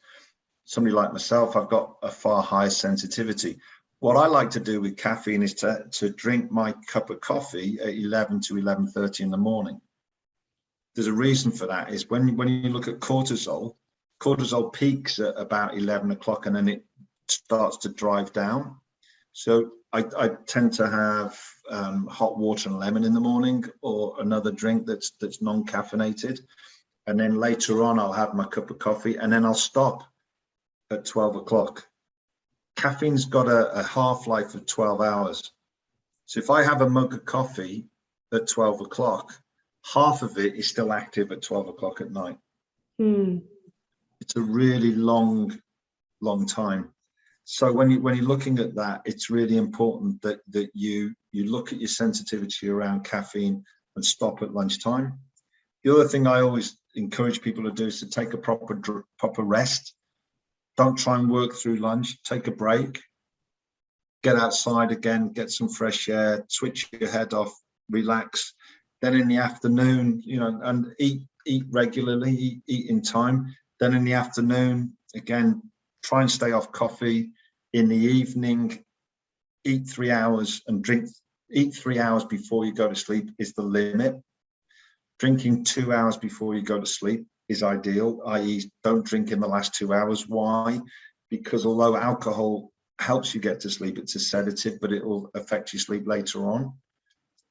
Somebody like myself, I've got a far higher sensitivity. What I like to do with caffeine is to drink my cup of coffee at 11 to 11:30 in the morning. There's a reason for that. Is when you look at cortisol peaks at about 11 o'clock and then it starts to drive down. So I tend to have hot water and lemon in the morning, or another drink that's non-caffeinated. And then later on, I'll have my cup of coffee and then I'll stop at 12 o'clock. Caffeine's got a half-life of 12 hours. So if I have a mug of coffee at 12 o'clock, half of it is still active at 12 o'clock at night. It's a really long time. So when you're looking at that, it's really important that you look at your sensitivity around caffeine and stop at lunchtime. The other thing I always encourage people to do is to take a proper rest. Don't try and work through lunch. Take a break. Get outside again, get some fresh air, switch your head off, relax. Then in the afternoon, you know, and eat regularly, eat in time. Then in the afternoon, again, Try and stay off coffee. In the evening, eat 3 hours and eat 3 hours before you go to sleep is the limit. Drinking 2 hours before you go to sleep is ideal, i.e. don't drink in the last 2 hours. Why? Because although alcohol helps you get to sleep, it's a sedative, but it will affect your sleep later on.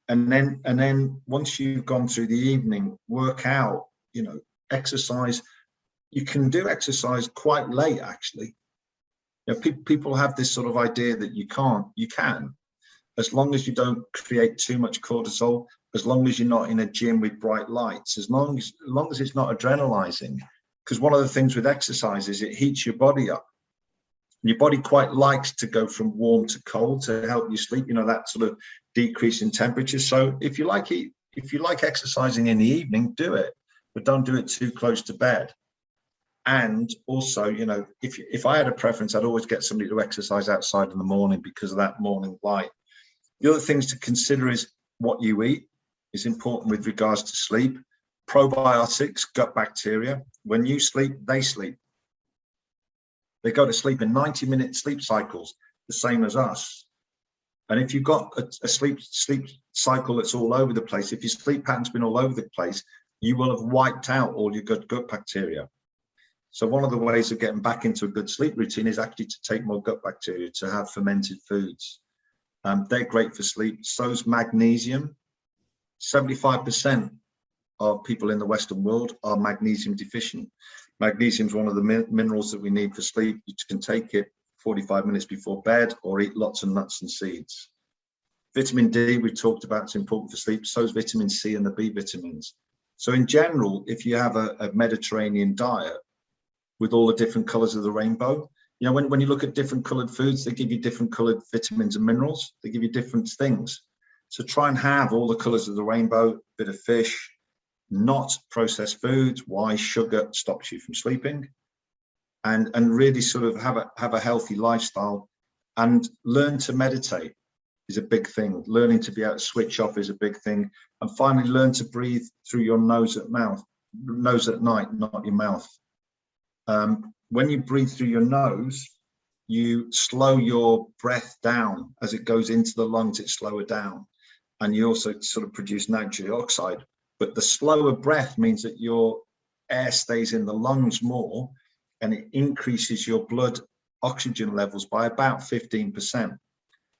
And then once you've gone through the evening, work out, exercise. You can do exercise quite late, actually. People have this sort of idea that you can't. You can, as long as you don't create too much cortisol, as long as you're not in a gym with bright lights, as long as it's not adrenalizing. Because one of the things with exercise is it heats your body up. And your body quite likes to go from warm to cold to help you sleep, that sort of decrease in temperature. So if you like exercising in the evening, do it, but don't do it too close to bed. And also, if I had a preference, I'd always get somebody to exercise outside in the morning because of that morning light. The other things to consider is what you eat is important with regards to sleep. Probiotics, gut bacteria. When you sleep, they sleep. They go to sleep in 90-minute sleep cycles, the same as us. And if you've got a sleep cycle that's all over the place, if your sleep pattern's been all over the place, you will have wiped out all your gut bacteria. So one of the ways of getting back into a good sleep routine is actually to take more gut bacteria, to have fermented foods. They're great for sleep. So's magnesium. 75% of people in the Western world are magnesium deficient. Magnesium is one of the minerals that we need for sleep. You can take it 45 minutes before bed or eat lots of nuts and seeds. Vitamin D, we talked about, it's important for sleep. So is vitamin C and the B vitamins. So in general, if you have a Mediterranean diet with all the different colors of the rainbow, when you look at different colored foods, they give you different colored vitamins and minerals. They give you different things. So try and have all the colors of the rainbow, bit of fish, not processed foods. Why? Sugar stops you from sleeping. And really sort of have a healthy lifestyle, and learn to meditate is a big thing. Learning to be able to switch off is a big thing. And finally, learn to breathe through your nose at night, not your mouth. When you breathe through your nose, you slow your breath down. As it goes into the lungs, it's slower down. And you also sort of produce nitric oxide. But the slower breath means that your air stays in the lungs more, and it increases your blood oxygen levels by about 15%.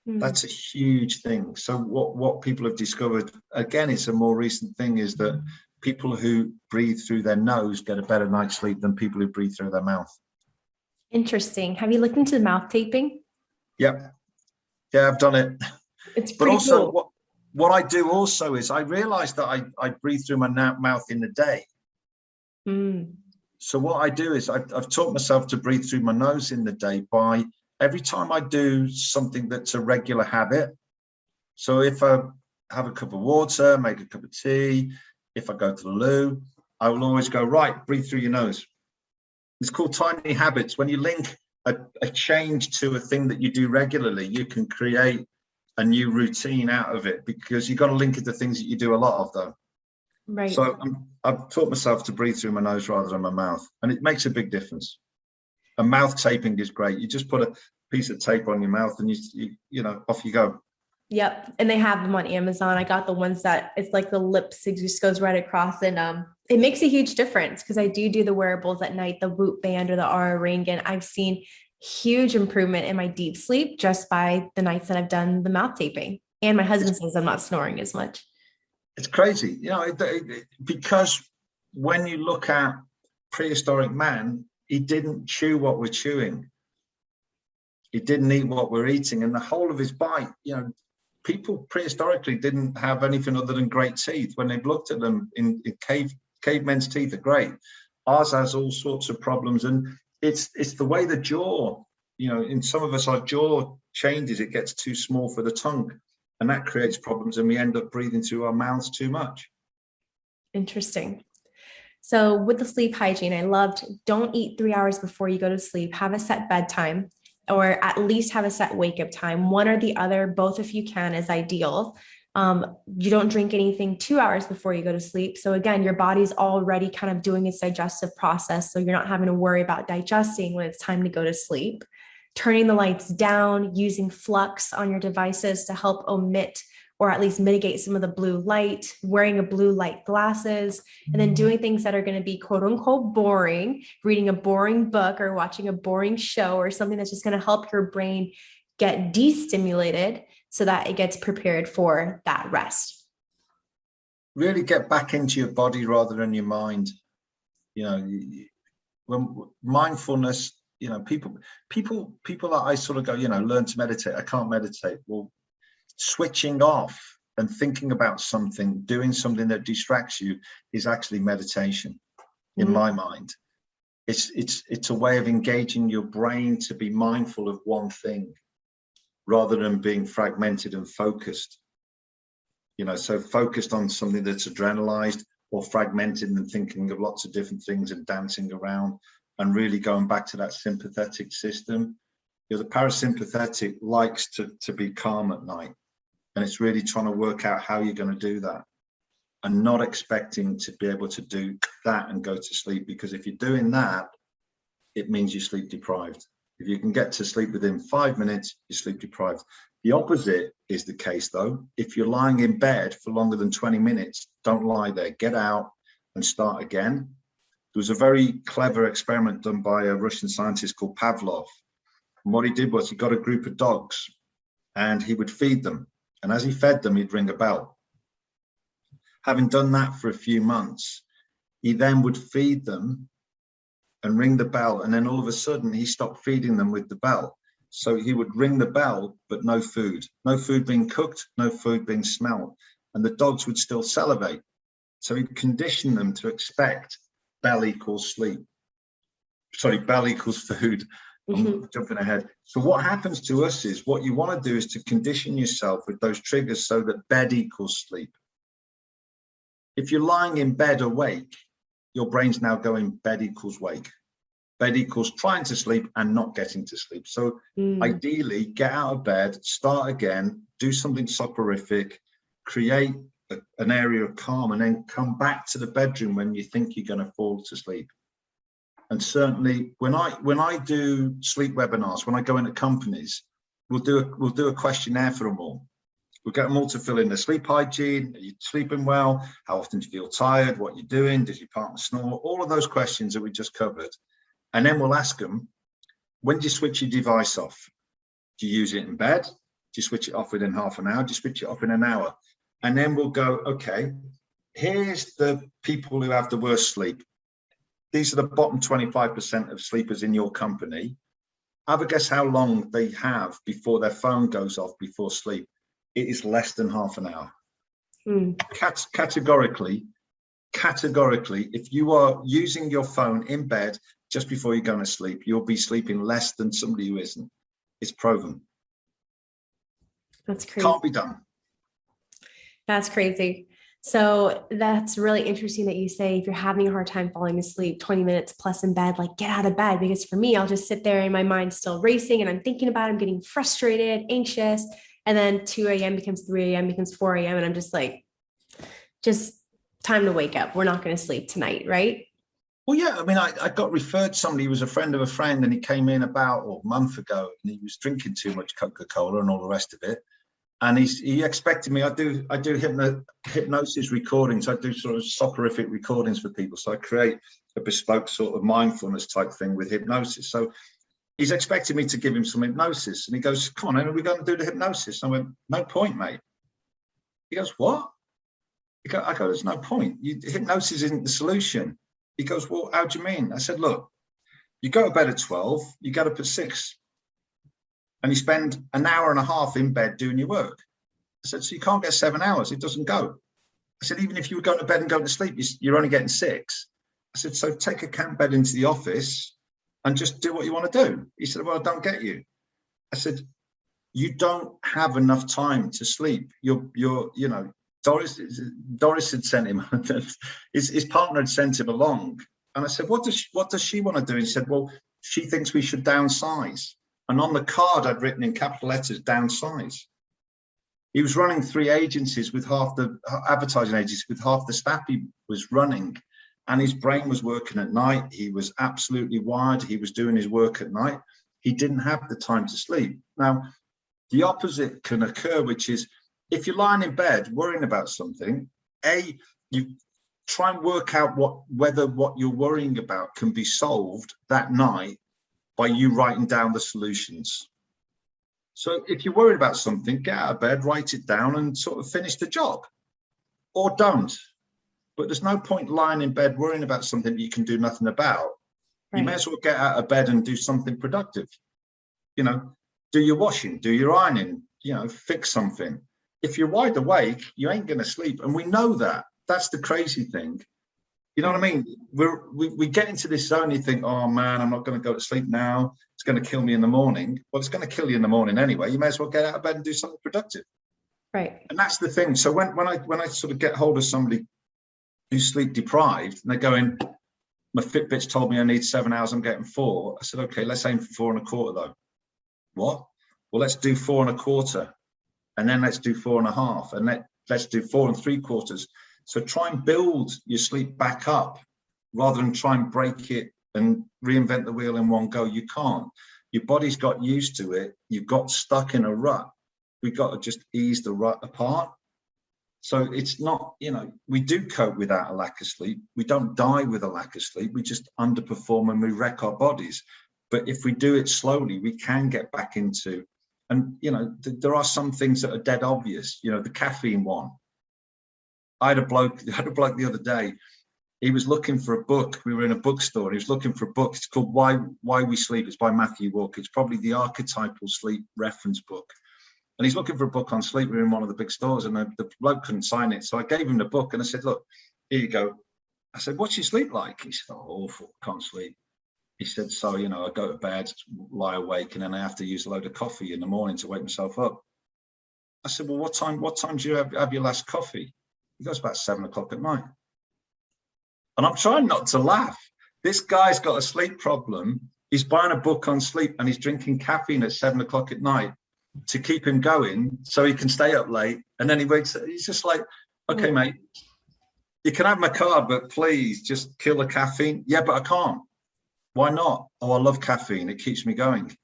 That's a huge thing. So what people have discovered, again, it's a more recent thing, is that people who breathe through their nose get a better night's sleep than people who breathe through their mouth. Interesting. Have you looked into mouth taping? Yep. Yeah, I've done it. It's pretty cool. What I do also is I realize that I breathe through my mouth in the day. So what I do is I've taught myself to breathe through my nose in the day by every time I do something that's a regular habit. So if I have a cup of water, make a cup of tea, if I go to the loo, I will always go, right, breathe through your nose. It's called tiny habits. When you link a change to a thing that you do regularly, you can create a new routine out of it, because you've got to link it to things that you do a lot of, though. Right. So I've taught myself to breathe through my nose rather than my mouth, and it makes a big difference. And mouth taping is great. You just put a piece of tape on your mouth and you off you go. Yep. And they have them on Amazon. I got the ones that it's like the lips, it just goes right across, and it makes a huge difference, because I do the wearables at night, the Whoop band or the Aura ring, and I've seen huge improvement in my deep sleep just by the nights that I've done the mouth taping. And my husband says I'm not snoring as much. It's crazy, because when you look at prehistoric man, he didn't chew what we're chewing. He didn't eat what we're eating, and the whole of his bite, people prehistorically didn't have anything other than great teeth. When they've looked at them in cavemen's teeth are great. Ours has all sorts of problems, and it's the way the jaw, in some of us, our jaw changes, it gets too small for the tongue, and that creates problems, and we end up breathing through our mouths too much. Interesting. So with the sleep hygiene, I loved, don't eat 3 hours before you go to sleep, have a set bedtime, or at least have a set wake up time. One or the other, both if you can, is ideal. You don't drink anything 2 hours before you go to sleep. So again, your body's already kind of doing its digestive process. So you're not having to worry about digesting when it's time to go to sleep. Turning the lights down, using flux on your devices to help omit or at least mitigate some of the blue light, wearing a blue light glasses, and then doing things that are going to be quote unquote boring, reading a boring book or watching a boring show or something that's just going to help your brain get destimulated so that it gets prepared for that rest. Really get back into your body rather than your mind. You know, when mindfulness, you know, people that I sort of go, you know, learn to meditate. I can't meditate. Well, switching off and thinking about something, doing something that distracts you is actually meditation in my mind. It's a way of engaging your brain to be mindful of one thing rather than being fragmented and focused. You know, so focused on something that's adrenalized or fragmented and thinking of lots of different things and dancing around and really going back to that sympathetic system. You know, the parasympathetic likes to be calm at night. And it's really trying to work out how you're going to do that and not expecting to be able to do that and go to sleep. Because if you're doing that, it means you're sleep deprived. If you can get to sleep within 5 minutes, you're sleep deprived. The opposite is the case, though. If you're lying in bed for longer than 20 minutes, don't lie there. Get out and start again. There was a very clever experiment done by a Russian scientist called Pavlov. And what he did was he got a group of dogs and he would feed them. And as he fed them, he'd ring a bell. Having done that for a few months, he then would feed them and ring the bell. And then all of a sudden, he stopped feeding them with the bell. So he would ring the bell, but no food being cooked, no food being smelled. And the dogs would still salivate. So he'd condition them to expect bell equals sleep. Sorry, bell equals food. I'm jumping ahead. So what happens to us is what you want to do is to condition yourself with those triggers so that bed equals sleep. If you're lying in bed awake, your brain's now going bed equals wake. Bed equals trying to sleep and not getting to sleep. So ideally, get out of bed, start again, do something soporific, create an area of calm, and then come back to the bedroom when you think you're going to fall to sleep. And certainly when I do sleep webinars, when I go into companies, we'll do a questionnaire for them all. We'll get them all to fill in their sleep hygiene. Are you sleeping well? How often do you feel tired? What you're doing? Does your partner snore? All of those questions that we just covered. And then we'll ask them, when do you switch your device off? Do you use it in bed? Do you switch it off within half an hour? Do you switch it off in an hour? And then we'll go, okay, here's the people who have the worst sleep. These are the bottom 25% of sleepers in your company. Have a guess how long they have before their phone goes off before sleep. It is less than half an hour. Categorically, if you are using your phone in bed just before you're going to sleep, you'll be sleeping less than somebody who isn't. It's proven. That's crazy. Can't be done. That's crazy. So that's really interesting that you say if you're having a hard time falling asleep, 20 minutes plus in bed, like get out of bed. Because for me, I'll just sit there and my mind's still racing and I'm thinking about it, I'm getting frustrated, anxious. And then 2 a.m. becomes 3 a.m. becomes 4 a.m. And I'm just like, just time to wake up. We're not going to sleep tonight, right? Well, yeah. I mean, I got referred somebody who was a friend of a friend and he came in about a month ago and he was drinking too much Coca-Cola and all the rest of it. And he expected me. I do hypnosis recordings. I do sort of soporific recordings for people. So I create a bespoke sort of mindfulness type thing with hypnosis. So he's expecting me to give him some hypnosis. And he goes, come on, are we going to do the hypnosis? And I went, no point, mate. He goes, what? I go, there's no point. Hypnosis isn't the solution. He goes, well, how do you mean? I said, look, you go to bed at 12, you get up at 6. And you spend an hour and a half in bed doing your work. I said, so you can't get 7 hours. It doesn't go. I said, even if you were going to bed and going to sleep, you're only getting 6. I said, so take a camp bed into the office and just do what you want to do. He said, well, I don't get you. I said, you don't have enough time to sleep. You're you know, Doris had sent him, his partner had sent him along. And I said, what does she want to do? And he said, well, she thinks we should downsize. And on the card, I'd written in capital letters, downsize. He was running 3 agencies with half the advertising agencies with half the staff he was running, and his brain was working at night. He was absolutely wired. He was doing his work at night. He didn't have the time to sleep. Now, the opposite can occur, which is if you're lying in bed worrying about something, you try and work out whether what you're worrying about can be solved that night by you writing down the solutions. So if you're worried about something, get out of bed, write it down and sort of finish the job, or don't. But there's no point lying in bed worrying about something that you can do nothing about. Right. You may as well get out of bed and do something productive. You know, do your washing, do your ironing, you know, fix something. If you're wide awake, you ain't going to sleep. And we know that. That's the crazy thing. You know what I mean? We get into this zone, you think, oh man, I'm not going to go to sleep now. It's going to kill me in the morning. Well, it's going to kill you in the morning anyway. You may as well get out of bed and do something productive. Right. And that's the thing. So when I sort of get hold of somebody who's sleep deprived and they're going, my Fitbit's told me I need 7 hours, I'm getting 4. I said, okay, let's aim for 4.25 though. What? Well, let's do 4.25. And then let's do 4.5. And let's do 4.75. So try and build your sleep back up rather than try and break it and reinvent the wheel in one go. You can't. Your body's got used to it. You've got stuck in a rut. We've got to just ease the rut apart. So it's not, you know, we do cope without a lack of sleep. We don't die with a lack of sleep. We just underperform and we wreck our bodies. But if we do it slowly, we can get back into, and, you know, there are some things that are dead obvious, you know, the caffeine one. I had a bloke the other day. He was looking for a book. We were in a bookstore. He was looking for a book. It's called Why We Sleep. It's by Matthew Walker. It's probably the archetypal sleep reference book. And he's looking for a book on sleep. We were in one of the big stores, and the bloke couldn't sign it. So I gave him the book, and I said, "Look, here you go." I said, "What's your sleep like?" He said, "Oh, awful. Can't sleep." He said, "So, you know, I go to bed, lie awake, and then I have to use a load of coffee in the morning to wake myself up." I said, "Well, what time do you have your last coffee?" He goes, "About 7 o'clock at night." And I'm trying not to laugh. This guy's got a sleep problem. He's buying a book on sleep and he's drinking caffeine at 7 o'clock at night to keep him going so he can stay up late. And then he wakes up. He's just like, "Okay, mate, you can have my card, but please just kill the caffeine." "Yeah, but I can't." "Why not?" "Oh, I love caffeine. It keeps me going."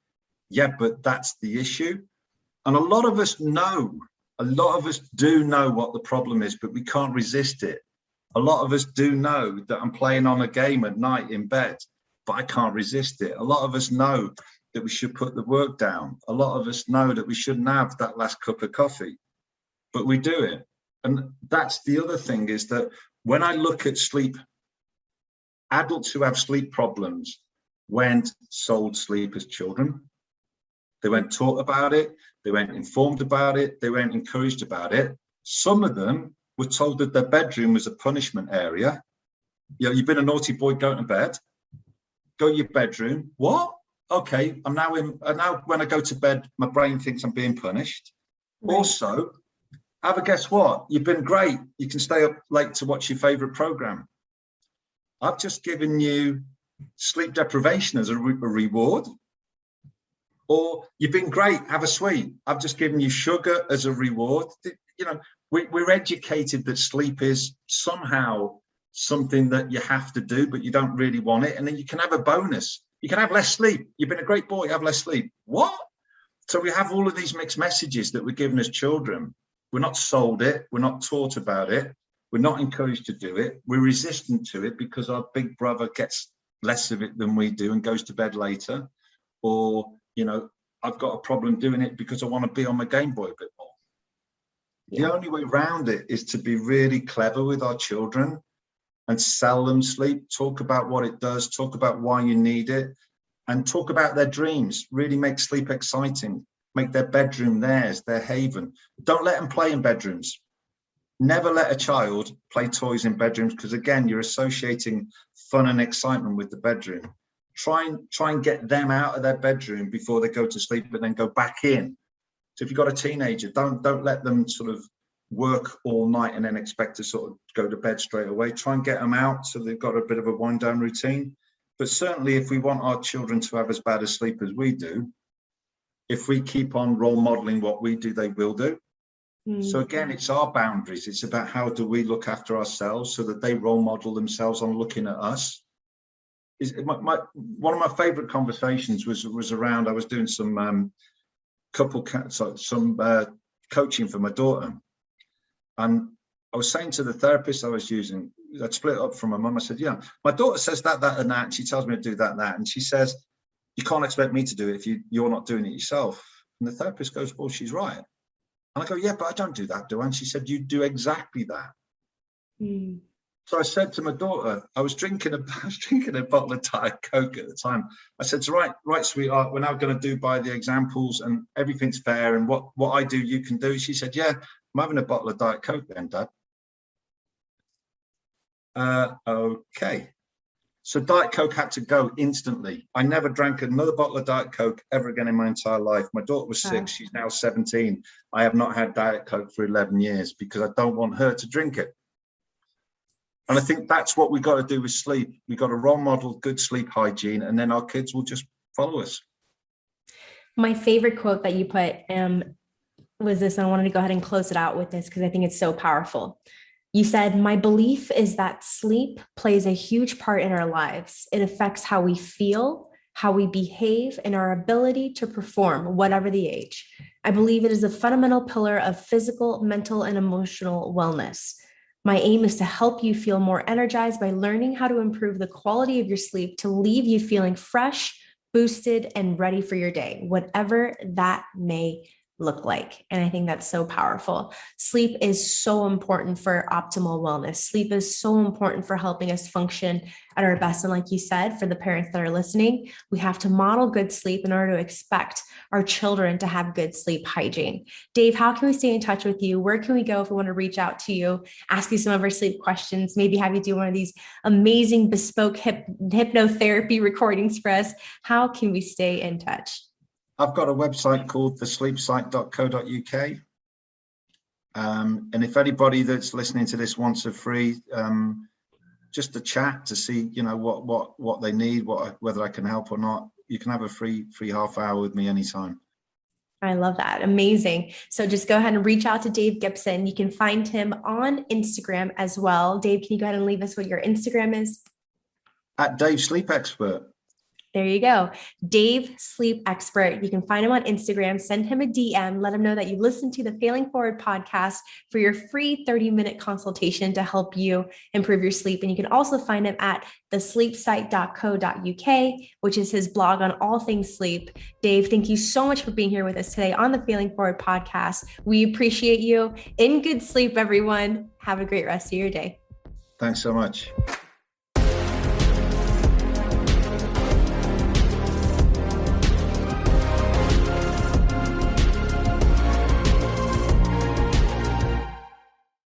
"Yeah, but that's the issue." And a lot of us do know what the problem is, but we can't resist it. A lot of us do know that I'm playing on a game at night in bed, but I can't resist it. A lot of us know that we should put the work down. A lot of us know that we shouldn't have that last cup of coffee, but we do it. And that's the other thing, is that when I look at sleep, adults who have sleep problems weren't sold sleep as children. They weren't taught about it. They weren't informed about it. They weren't encouraged about it. Some of them were told that their bedroom was a punishment area. You know, you've been a naughty boy, go to bed. Go to your bedroom. What? Okay, I'm now when I go to bed, my brain thinks I'm being punished. Right. Also, have a guess what? You've been great. You can stay up late to watch your favorite program. I've just given you sleep deprivation as a reward. Or you've been great, have a sweet. I've just given you sugar as a reward. You know, we're educated that sleep is somehow something that you have to do, but you don't really want it. And then you can have a bonus. You can have less sleep. You've been a great boy, have less sleep. What? So we have all of these mixed messages that we're given as children. We're not sold it. We're not taught about it. We're not encouraged to do it. We're resistant to it because our big brother gets less of it than we do and goes to bed later. Or, you know, I've got a problem doing it because I want to be on my Game Boy a bit more. Yeah. The only way around it is to be really clever with our children and sell them sleep, talk about what it does, talk about why you need it, and talk about their dreams. Really make sleep exciting, make their bedroom theirs, their haven. Don't let them play in bedrooms. Never let a child play toys in bedrooms, because again, you're associating fun and excitement with the bedroom. Try and get them out of their bedroom before they go to sleep, but then go back in. So if you've got a teenager, don't let them sort of work all night and then expect to sort of go to bed straight away. Try and get them out so they've got a bit of a wind down routine. But certainly if we want our children to have as bad a sleep as we do, if we keep on role modeling what we do, they will do. So again, it's our boundaries. It's about how do we look after ourselves so that they role model themselves on looking at us. One of my favorite conversations was around, I was doing some coaching for my daughter. And I was saying to the therapist I was using, I'd split up from my mum. I said, yeah, my daughter says that, and that, and she tells me to do that, and that. And she says, you can't expect me to do it if you're not doing it yourself. And the therapist goes, well, she's right. And I go, yeah, but I don't do that, do I? And she said, you do exactly that. So I said to my daughter, I was drinking a bottle of Diet Coke at the time. I said, so right, sweetheart, we're now going to do by the examples and everything's fair. And what I do, you can do. She said, yeah, I'm having a bottle of Diet Coke then, Dad. Okay. So Diet Coke had to go instantly. I never drank another bottle of Diet Coke ever again in my entire life. My daughter was 6. She's now 17. I have not had Diet Coke for 11 years because I don't want her to drink it. And I think that's what we got to do with sleep. We got to role model good sleep hygiene, and then our kids will just follow us. My favorite quote that you put was this, and I wanted to go ahead and close it out with this because I think it's so powerful. You said, my belief is that sleep plays a huge part in our lives. It affects how we feel, how we behave, and our ability to perform, whatever the age. I believe it is a fundamental pillar of physical, mental, and emotional wellness. My aim is to help you feel more energized by learning how to improve the quality of your sleep to leave you feeling fresh, boosted, and ready for your day, whatever that may look like. And I think that's so powerful. Sleep is so important for optimal wellness. Sleep is so important for helping us function at our best. And like you said, for the parents that are listening, we have to model good sleep in order to expect our children to have good sleep hygiene. Dave, how can we stay in touch with you? Where can we go if we want to reach out to you, ask you some of our sleep questions, maybe have you do one of these amazing bespoke hypnotherapy recordings for us? How can we stay in touch? I've got a website called thesleepsite.co.uk. And if anybody that's listening to this wants a free, just a chat to see, what they need, whether I can help or not, you can have a free half hour with me anytime. I love that. Amazing. So just go ahead and reach out to Dave Gibson. You can find him on Instagram as well. Dave, can you go ahead and leave us what your Instagram is? At Dave Sleep Expert. There you go. Dave Sleep Expert. You can find him on Instagram, send him a DM, let him know that you listened to the Failing Forward podcast for your free 30-minute consultation to help you improve your sleep. And you can also find him at thesleepsite.co.uk, which is his blog on all things sleep. Dave, thank you so much for being here with us today on the Failing Forward podcast. We appreciate you. In good sleep, everyone. Have a great rest of your day. Thanks so much.